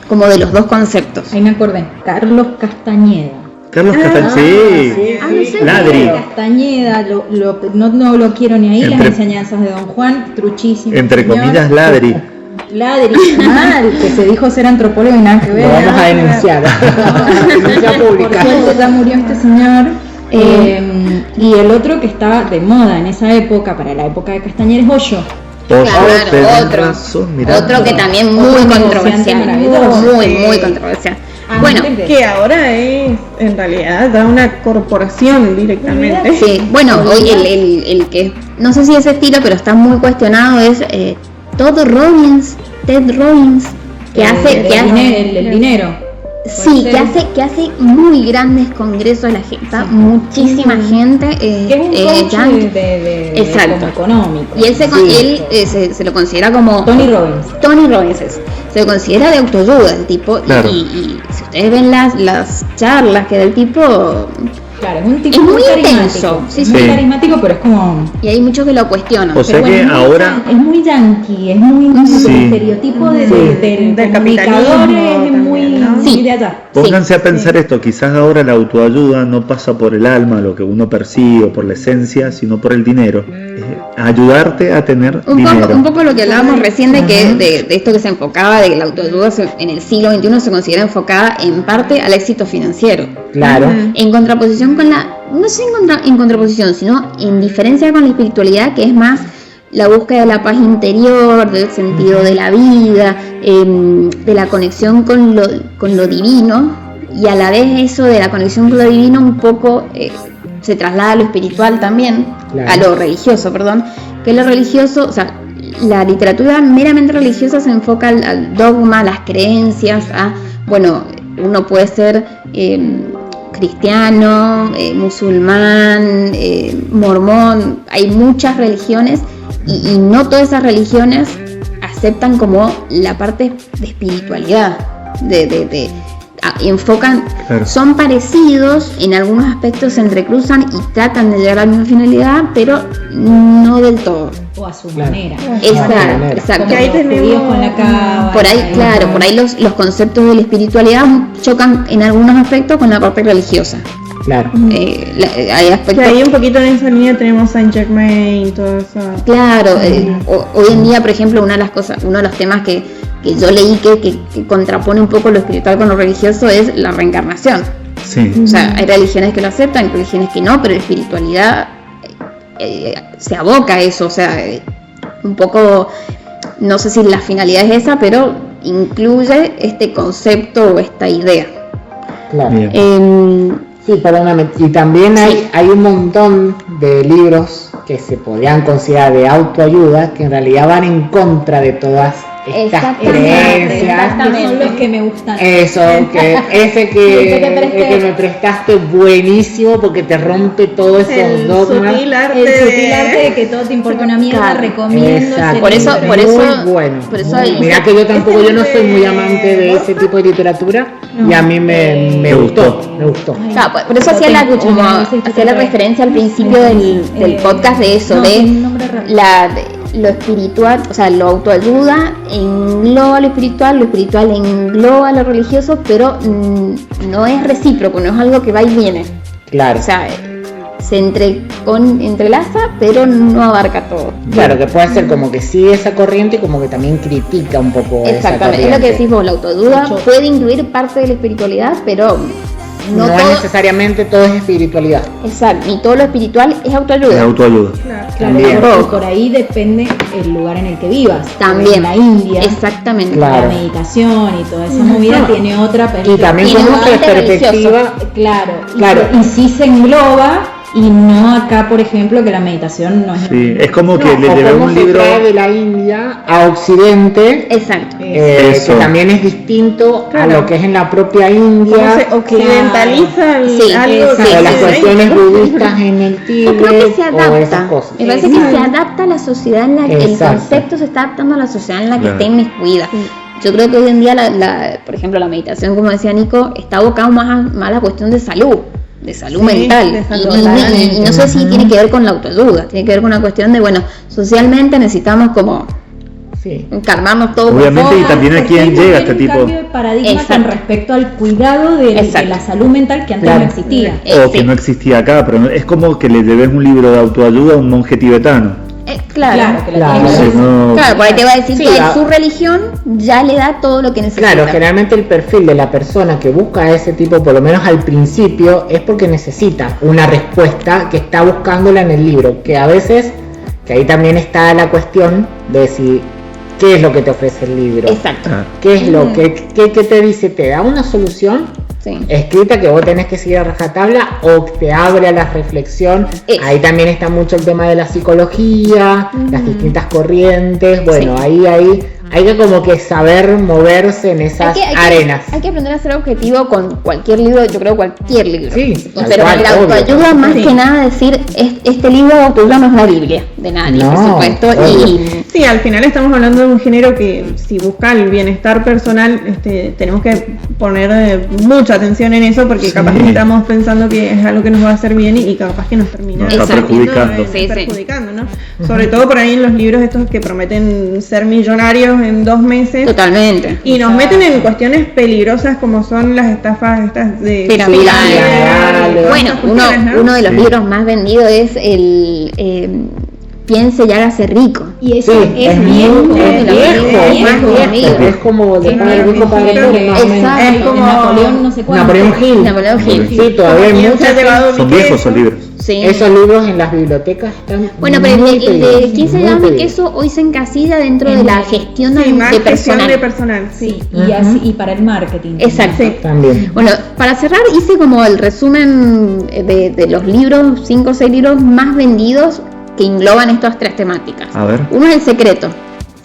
como de los dos conceptos. Ahí me acordé. Carlos Castañeda. Ladri. Castañeda, no lo quiero ni ahí, las enseñanzas de Don Juan, truchísimo. Entre comillas, Ladri, mal, que se dijo ser antropólogo y nada que ver. Lo vamos a denunciar. Denuncia pública. Por cierto, ya murió este señor. Y el otro que estaba de moda en esa época, para la época de Castañeda, es Osho. Otro que también muy controversial, muy controversial. Bueno, que ahora es en realidad da una corporación directamente. Sí, bueno, hoy el que no sé si es estilo, pero está muy cuestionado es Ted Robbins, que hace el dinero. Sí, que hace muy grandes congresos, la gente, muchísima gente. Que es un coach exacto. económico. Y él se lo considera como Tony Robbins se lo considera de autoayuda el tipo. Claro. Y si ustedes ven las charlas que da el tipo, claro, es un tipo es muy intenso, muy carismático, pero es como... Y hay muchos que lo cuestionan. O sea, pero que ahora... Es muy yankee, es muy el estereotipo del comunicador, es muy de allá. Pónganse a pensar esto, quizás ahora la autoayuda no pasa por el alma, lo que uno percibe, o por la esencia, sino por el dinero. Ayudarte a tener dinero. Un poco lo que hablábamos recién de esto que se enfocaba, de que la autoayuda en el siglo XXI se considera enfocada en parte al éxito financiero. Claro. En contraposición con no sé en contraposición, sino en diferencia con la espiritualidad, que es más la búsqueda de la paz interior, del sentido de la vida, de la conexión con lo divino, y a la vez eso de la conexión con lo divino un poco se traslada a lo espiritual también, claro. A lo religioso, perdón, que lo religioso, o sea, la literatura meramente religiosa se enfoca al dogma, a las creencias, uno puede ser cristiano, musulmán, mormón, hay muchas religiones y no todas esas religiones aceptan como la parte de espiritualidad, enfocan, claro. Son parecidos, en algunos aspectos se entrecruzan y tratan de llegar a la misma finalidad, pero no del todo. O a su manera. Exacto. Que ahí tenemos con la cábala. Por ahí, claro, por ahí los conceptos de la espiritualidad chocan en algunos aspectos con la parte religiosa. Claro. Hay aspectos. Ahí un poquito en esa línea tenemos Saint Germain y todo eso. Claro, hoy en día, por ejemplo, uno de los temas que yo leí que contrapone un poco lo espiritual con lo religioso es la reencarnación. Sí. O sea, hay religiones que lo aceptan, hay religiones que no, pero la espiritualidad se aboca a eso, o sea, un poco, no sé si la finalidad es esa, pero incluye este concepto o esta idea. Claro. Sí, perdóname. Y también hay un montón de libros que se podrían considerar de autoayuda que en realidad van en contra de todas estas creencias. Son los que me gustan. Eso, ese que me prestaste buenísimo porque te rompe todos esos dogmas. El sutil arte de que todo te importa una mierda, recomiendo. Por eso, muy bueno. Mira que yo no soy muy amante de ese tipo de literatura y a mí me gustó. Claro, por eso hacía la referencia al principio del podcast de eso, lo espiritual, o sea, lo autoayuda engloba lo espiritual engloba lo religioso, pero no es recíproco, no es algo que va y viene. Claro. O sea, se entrelaza, pero no abarca todo. Claro, que puede ser como que sigue esa corriente y como que también critica un poco. Exactamente, es lo que decís vos, la autoayuda puede incluir parte de la espiritualidad, pero no es necesariamente todo es espiritualidad. Exacto, ni todo lo espiritual es autoayuda. Es autoayuda. Claro, por ahí depende el lugar en el que vivas. También. En la India. Exactamente. La meditación y toda esa movida tiene otra perspectiva. Y también con otra perspectiva. Claro. Y sí se engloba. Y no acá, por ejemplo, que la meditación no es... Sí, es como que le llevé un libro... de la India a Occidente. Exacto. Que también es distinto a lo que es en la propia India. ¿Cómo se occidentaliza algo? Las cuestiones budistas en el Tíbet. Yo creo que se adapta. O esas cosas. Me parece que se adapta a la sociedad en la que el concepto se está adaptando a la sociedad en la que está inmiscuida. Yo creo que hoy en día, por ejemplo, la meditación, como decía Nico, está abocado más a la cuestión de salud mental, y no sé si tiene que ver con la autoayuda, tiene que ver con una cuestión de, socialmente necesitamos como calmarnos todo. Obviamente, y también a quién llega este tipo. Un cambio de paradigma con respecto al cuidado de la salud mental que antes no existía. O que no existía acá, pero es como que le debes un libro de autoayuda a un monje tibetano. Claro, por ahí te va a decir que su religión ya le da todo lo que necesita. Claro, generalmente el perfil de la persona que busca ese tipo, por lo menos al principio, es porque necesita una respuesta que está buscándola en el libro, que a veces, que ahí también está la cuestión de si qué es lo que te ofrece el libro. Exacto. ¿Qué es lo que te dice? ¿Te da una solución escrita que vos tenés que seguir a rajatabla o te abre a la reflexión? Ahí también está mucho el tema de la psicología, las distintas corrientes. Bueno, ahí hay que como que saber moverse en esas arenas. Hay que aprender a ser objetivo con cualquier libro, yo creo cualquier libro. Sí, pero la autoayuda más que nada decir, este libro de autoayuda no es la Biblia de nadie, por supuesto. Sí, al final estamos hablando de un género que si busca el bienestar personal, tenemos que poner mucha atención en eso, porque capaz que estamos pensando que es algo que nos va a hacer bien y capaz que nos termina perjudicando, ¿no? Sobre todo por ahí en los libros estos que prometen ser millonarios en 2 meses. Totalmente. Y nos meten en cuestiones peligrosas como son las estafas estas de piramidales. Bueno, uno de los libros más vendidos es el Piense y hágase rico. Y eso es viejo. Es como de el viejo padre. Es como Napoleón, no sé cuánto. Napoleón Hill. Sí, todavía hay muchos. Son viejos esos libros. Sí. Esos libros en las bibliotecas están. Bueno, pero el de 15 gramos de queso hoy se encasilla dentro de la gestión de personal. Y para el marketing. Exacto. También. Bueno, para cerrar hice como el resumen de los libros, 5 o 6 libros más vendidos que engloban estas 3 temáticas. A ver. Uno es El Secreto.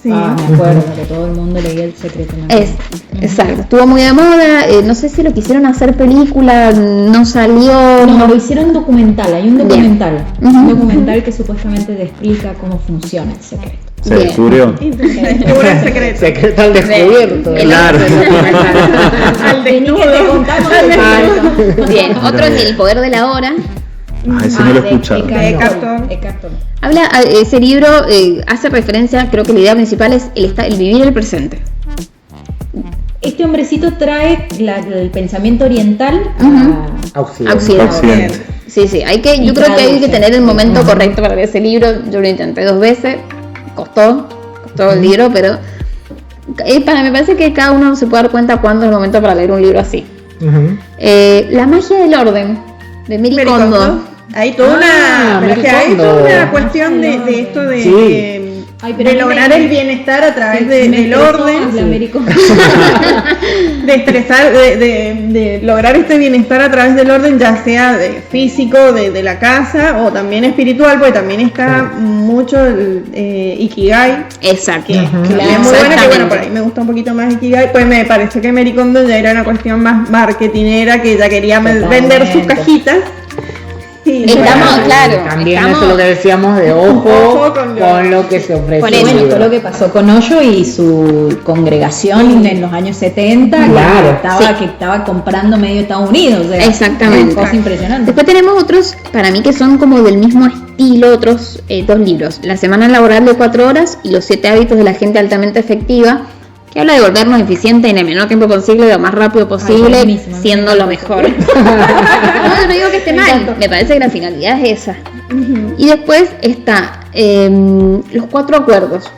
Sí. Me acuerdo que todo el mundo leía El Secreto. Exacto, estuvo muy de moda, no sé si lo quisieron hacer película, no salió. No, lo hicieron documental, hay un documental. Un documental que supuestamente te explica cómo funciona el secreto. Se descubrió. Descubre el secreto. Secreto al descubierto. Claro. Al desnudo. Bien, otro es El Poder de la Hora. Ese no lo he escuchado. Habla, ese libro hace referencia, creo que la idea principal es el vivir el presente. Este hombrecito trae el pensamiento oriental a Occidente. Sí, yo creo que hay que tener el momento correcto para leer ese libro. Yo lo intenté 2 veces, costó el libro, pero me parece que cada uno se puede dar cuenta cuándo es el momento para leer un libro así. La magia del orden, de Marie Kondo. Hay toda una cuestión de esto de lograr el bienestar a través del orden, de lograr este bienestar a través del orden, ya sea físico, de la casa, o también espiritual, porque también está mucho el Ikigai. Exacto. Que es muy bueno, que bueno, por ahí me gusta un poquito más Ikigai, pues me parece que Marie Kondo ya era una cuestión más marketinera, que ya quería vender sus cajitas. Sí, también eso es lo que decíamos de ojo con lo que se ofrece. Por eso, todo lo que pasó con Osho y su congregación en los años 70, que estaba comprando medio Estados Unidos. O sea, exactamente. Cosa impresionante. Después tenemos otros, para mí, que son como del mismo estilo, otros 2 libros. La semana laboral de 4 horas y Los 7 hábitos de la gente altamente efectiva, que habla de volvernos eficientes en el menor tiempo posible, lo más rápido posible, siendo lo mejor. No digo que esté mal, me parece que la finalidad es esa. Y después está Los 4 acuerdos,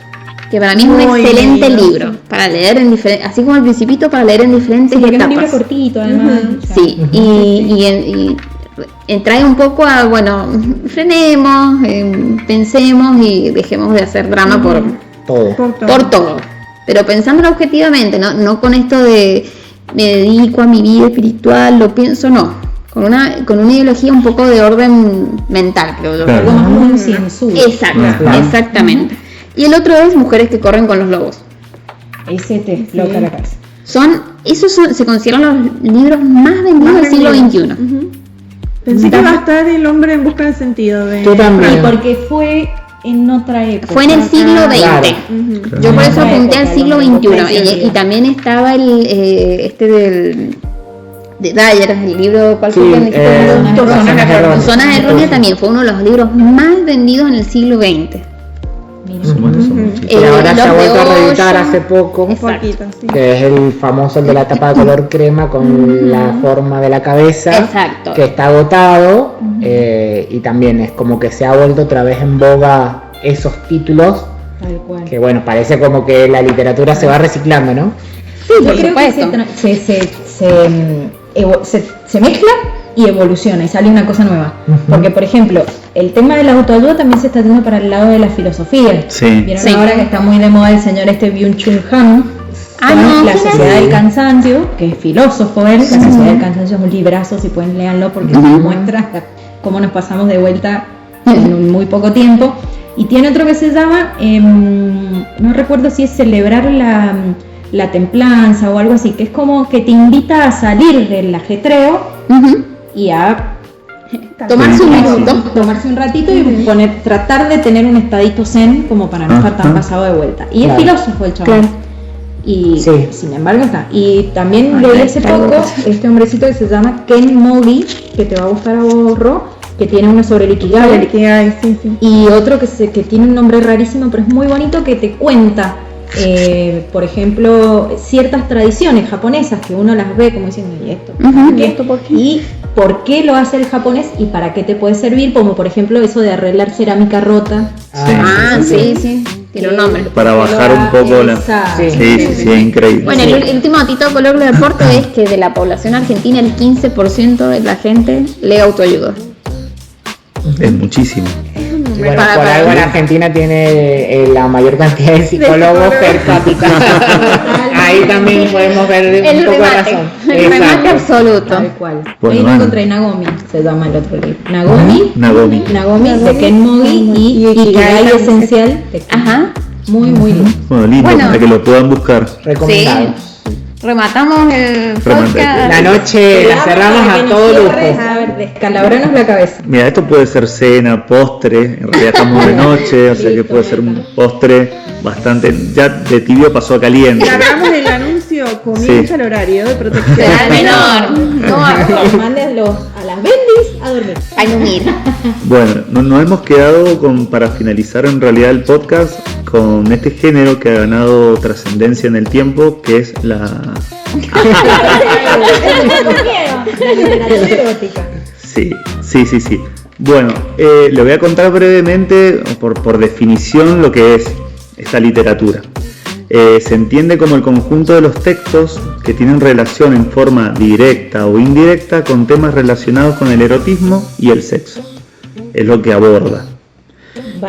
que para mí es un excelente libro para leer así como El Principito, para leer en diferentes etapas. Es un libro cortito, además. Sí, y trae un poco a, frenemos, pensemos y dejemos de hacer drama por todo. Pero pensándolo objetivamente, no con esto de me dedico a mi vida espiritual, lo pienso, no. Con una ideología un poco de orden mental, creo yo. Algo más concienzudo. Exactamente. Y el otro es Mujeres que corren con los lobos. Ese te explota la cabeza. Se consideran los libros más vendidos del siglo XXI. Pensé que iba a estar El hombre en busca del sentido. Tú también. Y porque fue en otra época. Fue en el siglo XX. Yo por eso apunté al siglo XXI. Y también estaba de Dyer, el libro, ¿cuál fue? Zonas Erróneas también fue uno de los libros más vendidos en el siglo XX. Y ahora se ha vuelto a reeditar hace poco, que es el famoso, el de la tapa de color crema con la forma de la cabeza, que está agotado, y también es como que se ha vuelto otra vez en boga esos títulos, que bueno, parece como que la literatura se va reciclando, ¿no? Sí, yo creo que se mezcla y evoluciona y sale una cosa nueva. Porque, por ejemplo, el tema de la autoayuda también se está yendo para el lado de la filosofía. Vieron ahora que está muy de moda el señor Byung-Chul Han, La Sociedad del Cansancio, que es filósofo él. La Sociedad del Cansancio es un librazo, si pueden leerlo, porque muestra cómo nos pasamos de vuelta en muy poco tiempo. Y tiene otro que se llama, no recuerdo si es celebrar la templanza o algo así, que es como que te invita a salir del ajetreo y a tomarse un ratito y tratar de tener un estadito zen como para no estar tan pasado de vuelta. Y es filósofo el chaval. Y sin embargo está. Y también leí hace poco este hombrecito que se llama Ken Mogi, que te va a gustar a vos, Ro, que tiene uno sobre el Ikigai. Y otro que tiene un nombre rarísimo, pero es muy bonito, que te cuenta por ejemplo, ciertas tradiciones japonesas que uno las ve como diciendo, ¿y esto? ¿Y por qué lo hace el japonés y para qué te puede servir? Como por ejemplo eso de arreglar cerámica rota. Sí. Tiene un nombre. Para bajar un poco la... Sí, increíble. Bueno, el último datito de color de deporte es que de la población argentina el 15% de la gente lee autoayuda. Es muchísimo. Bueno, por algo en Argentina tiene la mayor cantidad de psicólogos per cápita. Ahí también podemos ver un poco de razón. El remate absoluto. Tal cual. Ahí lo encontré, Nagomi, se llama el otro libro. Nagomi de Ken Mogi y Ikigai Esencial. Muy lindo. Bueno, para que lo puedan buscar. Recomendado. Rematamos el podcast. La noche la cerramos a todo lujo. A ver, descalabranos la cabeza. Mira, esto puede ser cena, postre. En realidad estamos de noche, o sea que puede ser un postre bastante. Ya de tibio pasó a caliente. Hagamos el anuncio, comienza el horario de protección. menor. Mándenlos a las bendis a dormir. A dormir. Bueno, nos hemos quedado para finalizar en realidad el podcast con este género que ha ganado trascendencia en el tiempo, que es la literatura erótica. Sí. Bueno, le voy a contar brevemente, por definición, lo que es esta literatura. Se entiende como el conjunto de los textos que tienen relación en forma directa o indirecta con temas relacionados con el erotismo y el sexo. Es lo que aborda.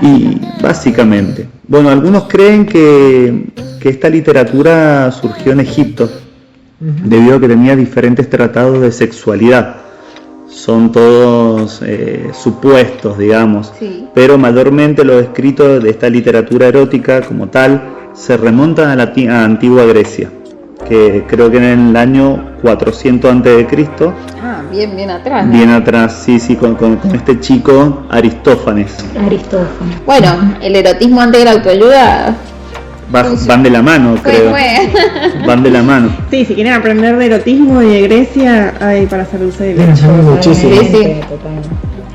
Y básicamente, bueno, algunos creen que esta literatura surgió en Egipto debido a que tenía diferentes tratados de sexualidad. Son todos supuestos, digamos, pero mayormente los escritos de esta literatura erótica como tal se remontan a la antigua Grecia, que creo que en el año 400 a.C. Bien atrás. Bien atrás, sí, con este chico Aristófanes. Bueno, el erotismo antes de la autoayuda van de la mano, creo. Van de la mano. Sí, si quieren aprender de erotismo y de Grecia, hay para hacer uso de leche. Muchísimo.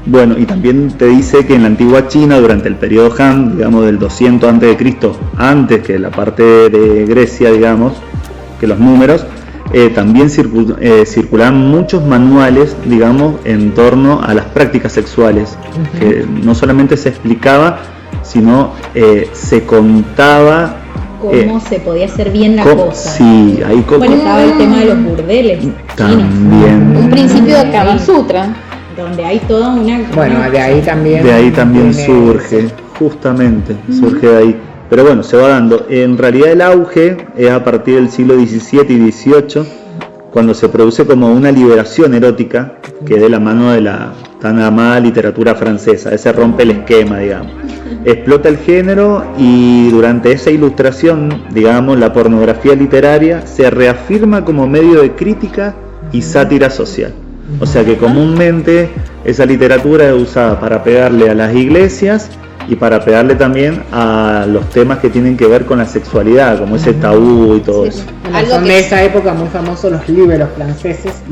Bueno, y también te dice que en la antigua China, durante el periodo Han, digamos del 200 a.C., antes que la parte de Grecia, digamos, que los números, también circulaban muchos manuales, digamos, en torno a las prácticas sexuales, que no solamente se explicaba, sino se contaba cómo se podía hacer bien la cosa. Sí, ahí estaba el tema de los burdeles también. Un principio de Kama Sutra, donde hay toda una... Bueno, de ahí también surge, justamente, surge de ahí. Pero bueno, se va dando. En realidad el auge es a partir del siglo XVII y XVIII, cuando se produce como una liberación erótica que de la mano de la tan amada literatura francesa. Ese rompe el esquema, digamos. Explota el género y durante esa ilustración, digamos, la pornografía literaria se reafirma como medio de crítica y sátira social. O sea que comúnmente esa literatura es usada para pegarle a las iglesias y para pegarle también a los temas que tienen que ver con la sexualidad, como ese tabú y todo eso. Son de esa época muy famosos los libelos franceses,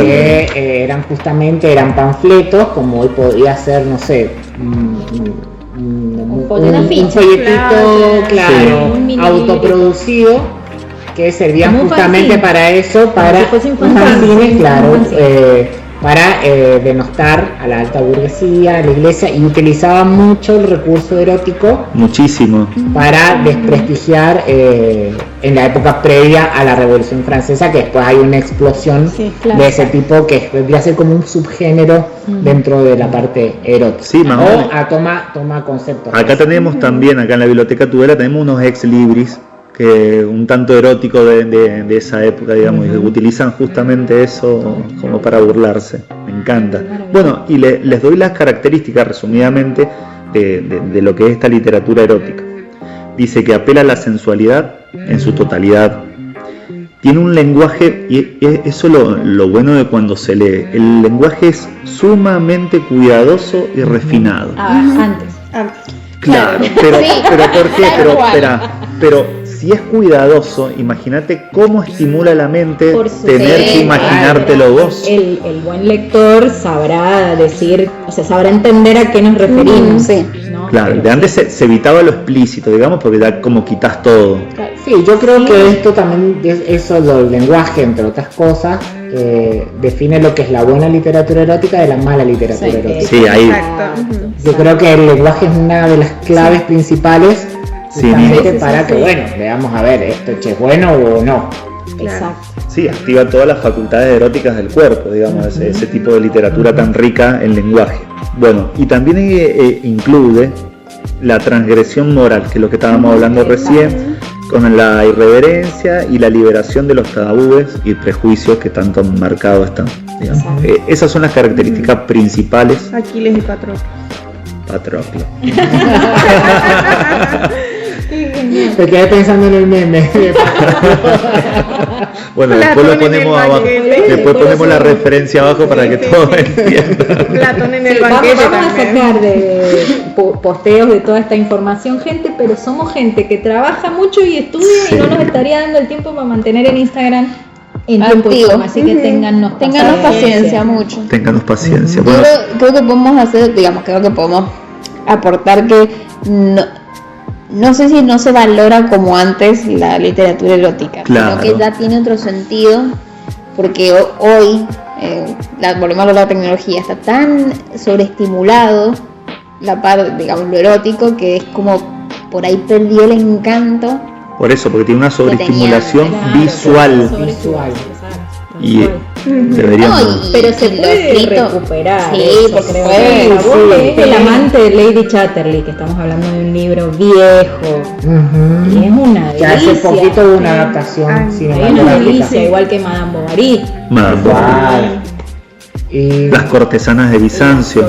que eran panfletos, como hoy podía ser, no sé, un folletito, autoproducido, que servían justamente para eso, para fanzines, para denostar a la alta burguesía, a la iglesia, y utilizaba mucho el recurso erótico. Muchísimo. Para desprestigiar en la época previa a la Revolución Francesa, que después hay una explosión de ese tipo que vendría a ser como un subgénero dentro de la parte erótica. Sí, toma conceptos. Acá tenemos también, acá en la Biblioteca Tudela, tenemos unos ex libris que un tanto erótico de esa época, digamos, y que utilizan justamente eso como para burlarse. Me encanta. Bueno, y les doy las características resumidamente de lo que es esta literatura erótica. Dice que apela a la sensualidad en su totalidad. Tiene un lenguaje, y eso es lo bueno de cuando se lee, el lenguaje es sumamente cuidadoso y refinado. Antes. Claro, pero ¿por qué? Pero si es cuidadoso, imagínate cómo estimula la mente tener que imaginártelo vos. El buen lector sabrá decir, o sea, sabrá entender a qué nos referimos. ¿no? Claro, de antes se evitaba lo explícito, digamos, porque ya como quitas todo. Sí, yo creo que esto también, eso del lenguaje, entre otras cosas, define lo que es la buena literatura erótica de la mala literatura erótica. Sí, ahí. Yo creo que el lenguaje es una de las claves principales para que, bueno, veamos a ver, esto es bueno o no. Exacto. Sí, activa todas las facultades eróticas del cuerpo, digamos, ese tipo de literatura tan rica en lenguaje. Bueno, y también incluye la transgresión moral, que es lo que estábamos hablando recién, con la irreverencia y la liberación de los tabúes y prejuicios que tanto marcados están. Esas son las características principales. Aquiles y Patroclo. Me quedé pensando en el meme. Bueno, después lo ponemos abajo. Después ponemos la referencia abajo para que todos entiendan. Platón en el banquete. Vamos a sacar de posteos de toda esta información, gente, pero somos gente que trabaja mucho y estudia y no nos estaría dando el tiempo para mantener en Instagram en tiempo y forma, así que téngannos paciencia mucho. Téngannos paciencia. Bueno, creo que podemos hacer, creo que podemos aportar que no sé si no se valora como antes la literatura erótica, sino que ya tiene otro sentido, porque hoy, volvemos a la tecnología, está tan sobreestimulado la parte, digamos, lo erótico, que es como por ahí perdió el encanto. Por eso, porque tiene una sobreestimulación visual. Y deberíamos. Pero se puede recuperar. Sí, porque es el amante de Lady Chatterley, que estamos hablando de un libro viejo. Y es una delicia. Que hace poquito de una adaptación cinematográfica. Es una delicia, igual que Madame Bovary. Y las cortesanas de Bizancio.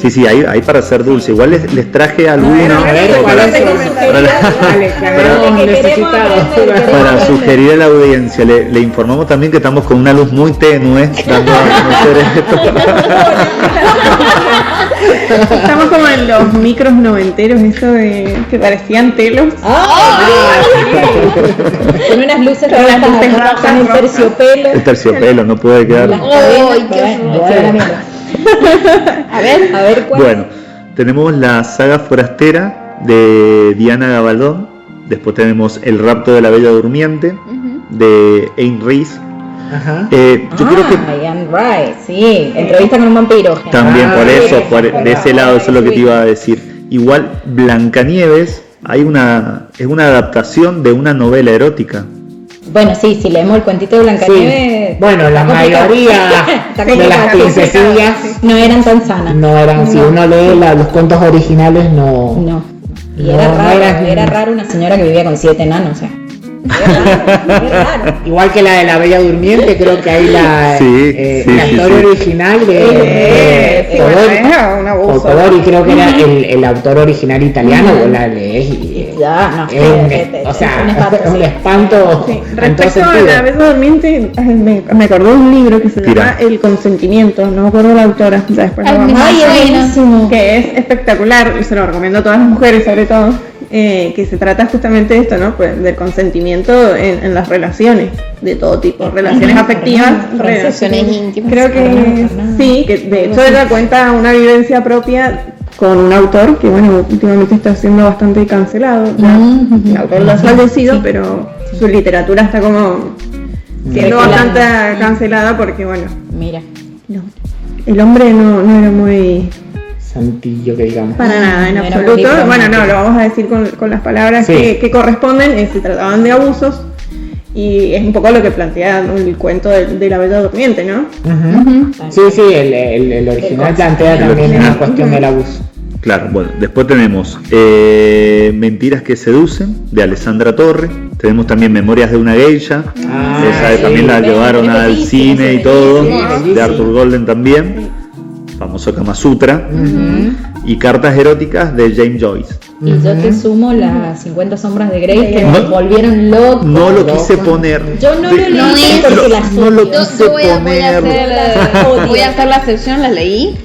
Sí, hay para ser dulce. Igual les traje algunos para sugerir a la audiencia. Le informamos también que estamos con una luz muy tenue dando a conocer esto. Estamos como en los micros noventeros, eso de que parecían telos. Con unas luces rojas, el terciopelo. El terciopelo no puede quedar. A ver ¿cuál? Bueno, tenemos la saga forastera de Diana Gabaldon. Después tenemos El rapto de la Bella Durmiente de Anne Rice. Yo creo que Anne Rice, sí, entrevista con un vampiro. También por eso, de ese lado, eso es lo que te iba a decir. Igual Blancanieves es una adaptación de una novela erótica. Bueno, sí, si leemos el cuentito de Blancanieves. Sí. Bueno, la mayoría de las princesas no eran tan sanas. No eran, si uno lee los cuentos originales, no. Y era raro una señora que vivía con 7 enanos, o sea. Igual que la de la Bella Durmiente, creo que hay la historia original de Todori, creo que era el autor original italiano, vos la lees y es un espanto. Respecto a la Bella Durmiente, me acordó un libro que se llama El Consentimiento, no me acuerdo la autora, ya después lo vamos a ver, que es espectacular, y se lo recomiendo a todas las mujeres sobre todo. Que se trata justamente de esto, ¿no? Pues del consentimiento en las relaciones de todo tipo, relaciones afectivas, relaciones íntimas. Creo que sí, que de hecho ella cuenta una vivencia propia con un autor que, bueno, últimamente está siendo bastante cancelado. El autor lo ha fallecido, pero su literatura está como siendo bastante cancelada porque, bueno, mira, el hombre no era muy santillo, que digamos. Para nada, en absoluto. Bueno, no, lo vamos a decir con las palabras que corresponden. Se trataban de abusos y es un poco lo que plantea el cuento de la Bella Durmiente, ¿no? Sí, el original plantea también una cuestión del abuso. Claro, bueno, después tenemos Mentiras que seducen, de Alessandra Torre. Tenemos también Memorias de una geisha, esa también la llevaron al cine y todo, de Arthur Golden también, famoso Kama Sutra, y Cartas eróticas de James Joyce. Y yo te sumo las 50 sombras de Grey, que me volvieron loco. No lo quise poner. Yo no lo leí porque las no lo quise poner. Voy a hacer la sección, la leí.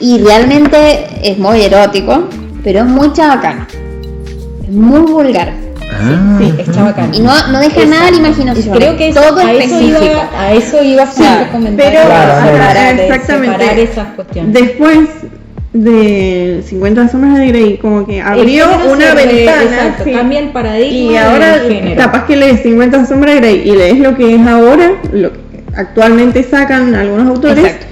Y realmente es muy erótico, pero es muy chabacano. Es muy vulgar. Sí, es chabacano. Y no deja nada a la imaginación. Creo que todo específico. A eso iba a comentar. Pero exactamente. Separar esas cuestiones. Después de 50 sombras de Grey, como que abrió una ventana. Exacto, cambia el paradigma. Y ahora capaz que lees 50 sombras de Grey y lees lo que es ahora, lo que actualmente sacan algunos autores. Exacto.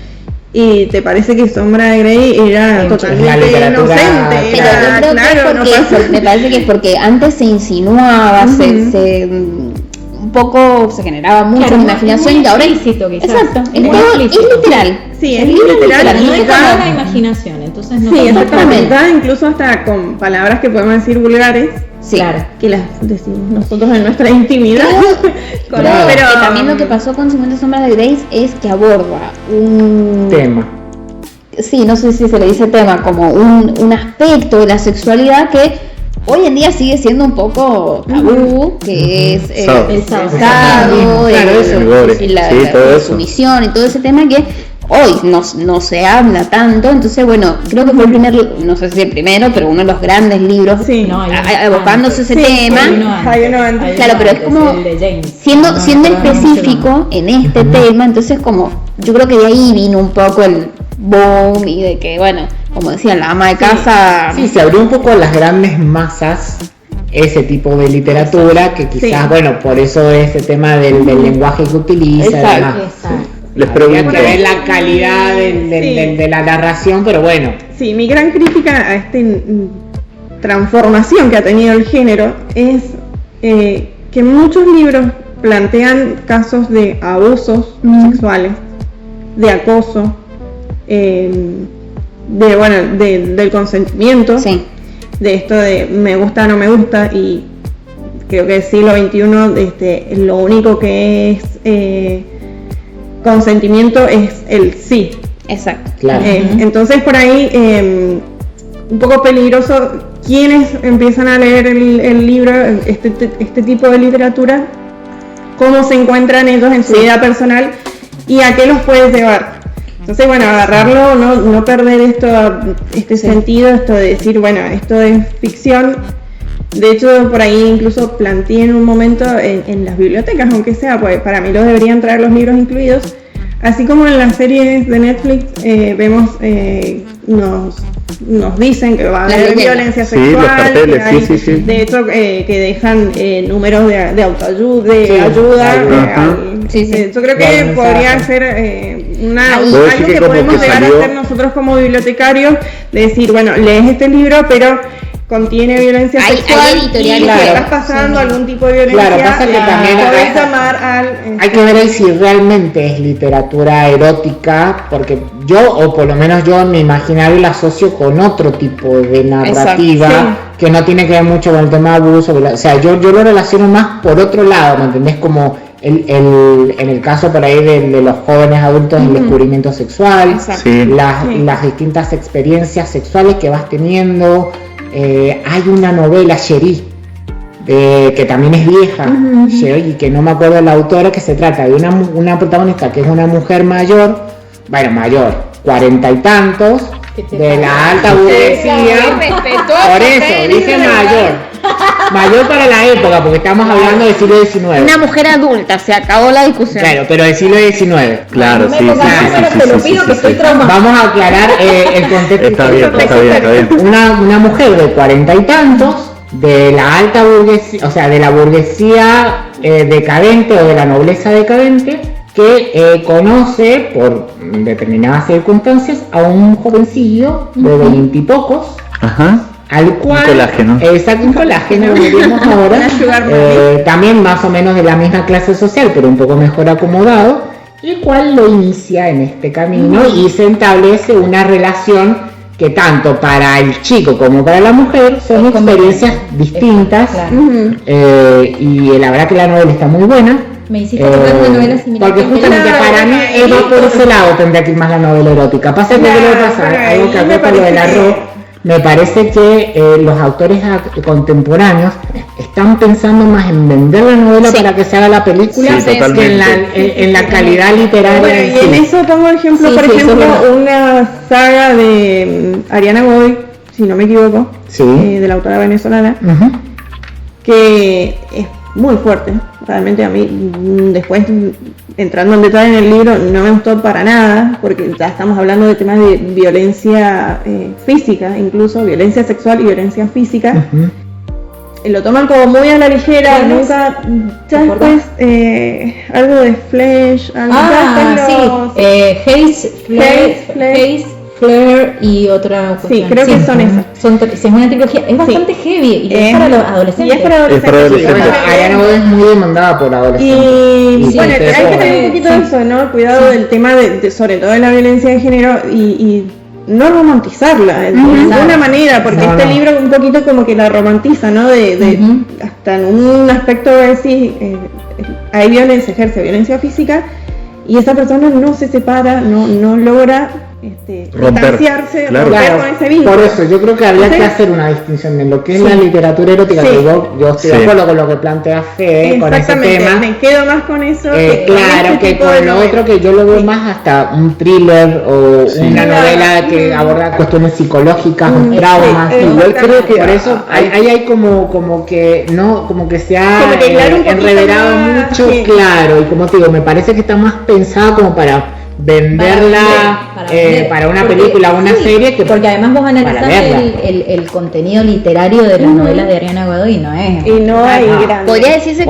Y te parece que Sombra de Grey era totalmente inocente. Pero yo creo que es porque, me parece que es porque antes se insinuaba, un poco se generaba mucho en la imaginación y ahora es explícito, quizás. Exacto, es literal. Sí, es literal. No es toda la imaginación, entonces no. Sí, exactamente. Incluso hasta con palabras que podemos decir vulgares. Sí, claro. Que las decimos nosotros en nuestra intimidad. Pero también lo que pasó con 50 sombras de Grey es que aborda un tema. Sí, no sé si se le dice tema, como un aspecto de la sexualidad que hoy en día sigue siendo un poco tabú, que es el sábado, la sumisión y todo ese tema que hoy no se habla tanto. Entonces, bueno, creo que fue el primer, no sé si el primero, pero uno de los grandes libros abocándose ese tema. Claro, pero es como siendo específico en este tema, entonces como yo creo que de ahí vino un poco el boom y de que, bueno, como decían, la ama de casa. Sí, se abrió un poco a las grandes masas ese tipo de literatura, que quizás, bueno, por eso ese tema del lenguaje que utiliza. Exacto. Les pregunto. Habría que ver la calidad de la narración, pero bueno. Sí, mi gran crítica a esta transformación que ha tenido el género es que muchos libros plantean casos de abusos sexuales, de acoso, del consentimiento, de esto de me gusta, no me gusta, y creo que el siglo XXI lo único que es consentimiento es el sí. Exacto. Claro. Entonces por ahí un poco peligroso quienes empiezan a leer el libro, este tipo de literatura, cómo se encuentran ellos en su vida personal y a qué los puede llevar. Entonces, bueno, agarrarlo, no perder este sentido, esto de decir, bueno, esto es ficción. De hecho, por ahí incluso planteé en un momento en las bibliotecas, aunque sea, pues para mí deberían traer los libros incluidos. Así como en las series de Netflix vemos, nos dicen que va a haber violencia sexual. Los carteles, sí. De hecho, que dejan números de autoayuda, de ayuda. Yo creo que podría ser algo que podemos llegar a hacer nosotros como bibliotecarios, de decir, bueno, lees este libro, pero contiene violencia sexual. Hay editoriales y si estás pasando algún tipo de violencia, pasa que también podés llamar hay que ver ahí si realmente es literatura erótica, porque yo, o por lo menos yo en mi imaginario la asocio con otro tipo de narrativa que no tiene que ver mucho con el tema de abuso. O sea, yo lo relaciono más por otro lado, ¿me entendés? Como en el caso por ahí de los jóvenes adultos, el descubrimiento sexual, las distintas experiencias sexuales que vas teniendo. Hay una novela, Cherie, que también es vieja, y que no me acuerdo la autora, que se trata de una protagonista que es una mujer mayor, 40 y tantos, de la alta burguesía. Por eso, dije mayor para la época, porque estamos hablando del siglo XIX. Una mujer adulta, se acabó la discusión. Claro, pero del siglo XIX. Claro, Vamos a aclarar el contexto. Está bien. Una mujer de 40 y tantos, de la alta burguesía, o sea, de la burguesía decadente o de la nobleza decadente que conoce por determinadas circunstancias a un jovencillo de 20 y pocos. Ajá. Al cual, un colágeno. Exacto, un colágeno, lo vemos ahora, también más o menos de la misma clase social, pero un poco mejor acomodado, el cual lo inicia en este camino y se establece una relación que tanto para el chico como para la mujer son experiencias distintas, y la verdad que la novela está muy buena. Me hiciste acordar de una novela similar. Porque justamente para mí Eva por ese lado tendría que ir más la novela erótica. Pasa que debe pasar algo que acá lo del arroz. Me parece que los autores contemporáneos están pensando más en vender la novela para que se haga la película que en la calidad literaria. Bueno, y en eso pongo ejemplo, por ejemplo, una saga de Ariana Godoy, si no me equivoco, de la autora venezolana, que es muy fuerte. Realmente a mí, después entrando en detalle en el libro, no me gustó para nada, porque ya estamos hablando de temas de violencia física, incluso violencia sexual y violencia física. Lo toman como muy a la ligera, nunca. Ya después algo de Flesh, Haze, Flare y otra cuestión. Sí, creo que son esas. Es una trilogía, es bastante heavy y es para los adolescentes. Y es para adolescentes. Bueno, Ariana Godoy es muy demandada por adolescentes. Y bueno, hay que tener un poquito de eso, ¿no? Cuidado del tema de sobre todo de la violencia de género y no romantizarla de ninguna manera, porque este libro un poquito como que la romantiza, ¿no? Hasta en un aspecto de decir, hay violencia, ejerce violencia física y esa persona no se separa, no logra distanciarse, romper con ese vínculo. Por eso yo creo que habría que hacer una distinción en lo que es la literatura erótica, que yo estoy de acuerdo con lo que plantea Fede con ese tema. Me quedo más con eso claro, que con lo otro, que yo lo veo más hasta un thriller o una novela que aborda cuestiones psicológicas, traumas. Igual creo que por eso ahí hay como que no, como que se ha enreverado mucho, claro, y como te digo, me parece que está más pensada como para venderla para una película o una serie, que porque además vos analizás el contenido literario de las novelas de Ariana Godoy y no hay gran. Podría decirse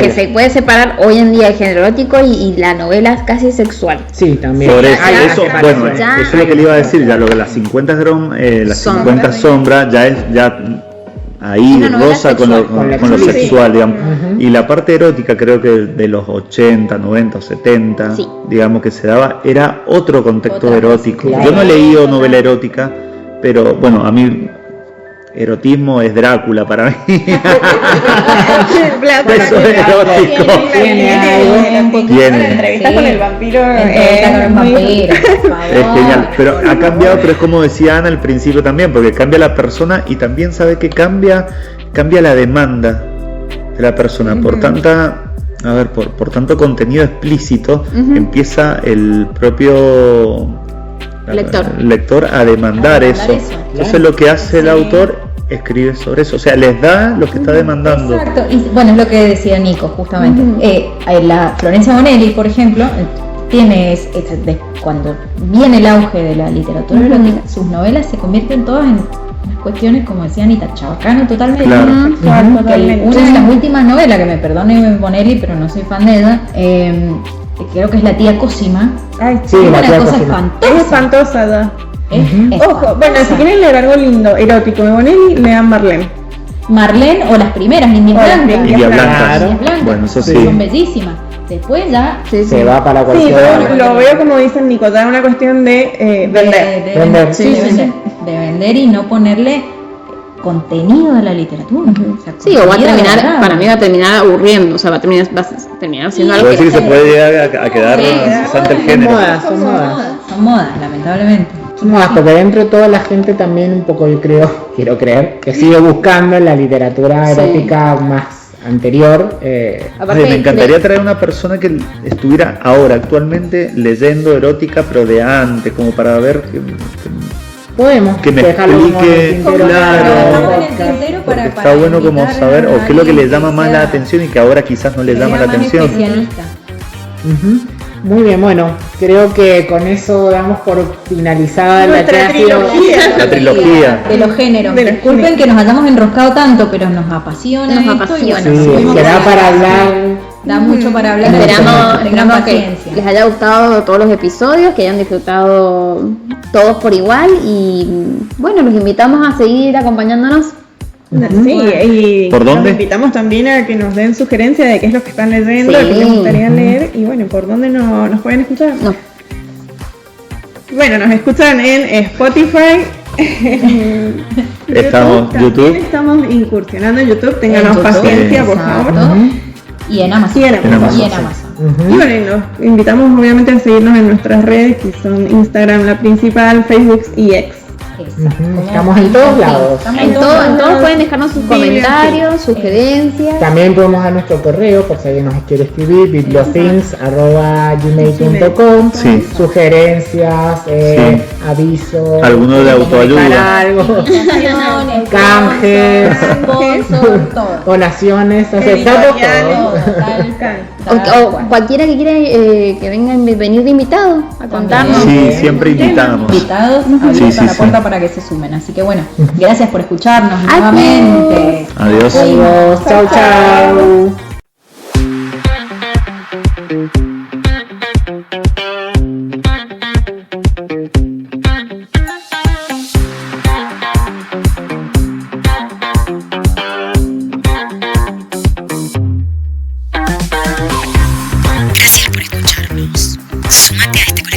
que se puede separar hoy en día el género erótico y la novela casi sexual. Sí, también. Por eso, eso es lo que le iba a decir, ya lo de las 50 sombras ya ahí rosa con lo sexual, digamos. Y la parte erótica, creo que de los 80, 90, 70, digamos, que se daba, era otro contexto erótico. Yo no he leído novela erótica, pero bueno, a mí erotismo es Drácula para mí. Eso es erótico. Tiene. Entrevista con el vampiro. Es genial, pero ha cambiado, pero es como decía Ana al principio también, porque cambia la persona y también sabe que cambia la demanda de la persona. Por tanto contenido explícito, empieza el propio lector a demandar eso. Entonces lo que hace el autor, escribe sobre eso, o sea, les da lo que está demandando. Exacto, y bueno, es lo que decía Nico justamente. La Florencia Bonelli, por ejemplo, cuando viene el auge de la literatura erótica, sus novelas se convierten todas en unas cuestiones, como decía Anita, chabacano totalmente. Totalmente. Una de las últimas novelas, que me perdone Bonelli, pero no soy fan de ella, creo que es La tía Cosima. Es una cosa espantosa. Es espantosa, Ojo, bueno, si quieren leer algo lindo, erótico de Bonelli, lean Marlene o las primeras, India Blanca. Bueno, eso sí. Son bellísimas. Después ya se va para cualquier. Sí, pero lo veo como dicen Nico, ya una cuestión de vender. De vender y no ponerle contenido a la literatura. O va a terminar, para mí va a terminar aburriendo, o sea, va a terminar siendo algo que se puede llegar a quedar cesante el género. Son modas, lamentablemente. Porque dentro de toda la gente también un poco, quiero creer, que sigue buscando en la literatura erótica más anterior. Me encantaría traer una persona que estuviera ahora, actualmente, leyendo erótica, pero de antes, como para ver podemos que me explique, porque está bueno como saber o qué es lo que le llama más la atención y que ahora quizás no le llama la atención. Muy bien, bueno, creo que con eso damos por finalizada la trilogía de los géneros. Disculpen que nos hayamos enroscado tanto, pero nos apasiona. Nos apasiona. Sí, será para hablar. Da mucho para hablar. Esperamos que les haya gustado todos los episodios, que hayan disfrutado todos por igual y bueno, los invitamos a seguir acompañándonos. Sí, y ¿por dónde? Los invitamos también a que nos den sugerencias de qué es lo que están leyendo, de qué les gustaría leer y bueno, ¿por dónde nos pueden escuchar? No. Bueno, nos escuchan en Spotify. Estamos YouTube. Estamos incursionando en YouTube, ténganos paciencia, por favor. Y en Amazon. Y en Amazon. Y bueno, nos invitamos obviamente a seguirnos en nuestras redes, que son Instagram la principal, Facebook y X. Estamos en todos lados. En todos pueden dejarnos sus comentarios, sugerencias. También podemos dar nuestro correo por si alguien nos quiere escribir, bibliofins@gmail.com. Sí. Sugerencias, avisos, alguno de autoayuda, algo, canjes, donaciones, aceptamos o cualquiera que quiera que venir de invitado a contarnos. Sí, siempre invitamos. Invitados, abierta la puerta para que se sumen. Así que bueno, gracias por escucharnos nuevamente. Adiós. Adiós. Chau, chau. Gracias por escucharnos. Sumate a este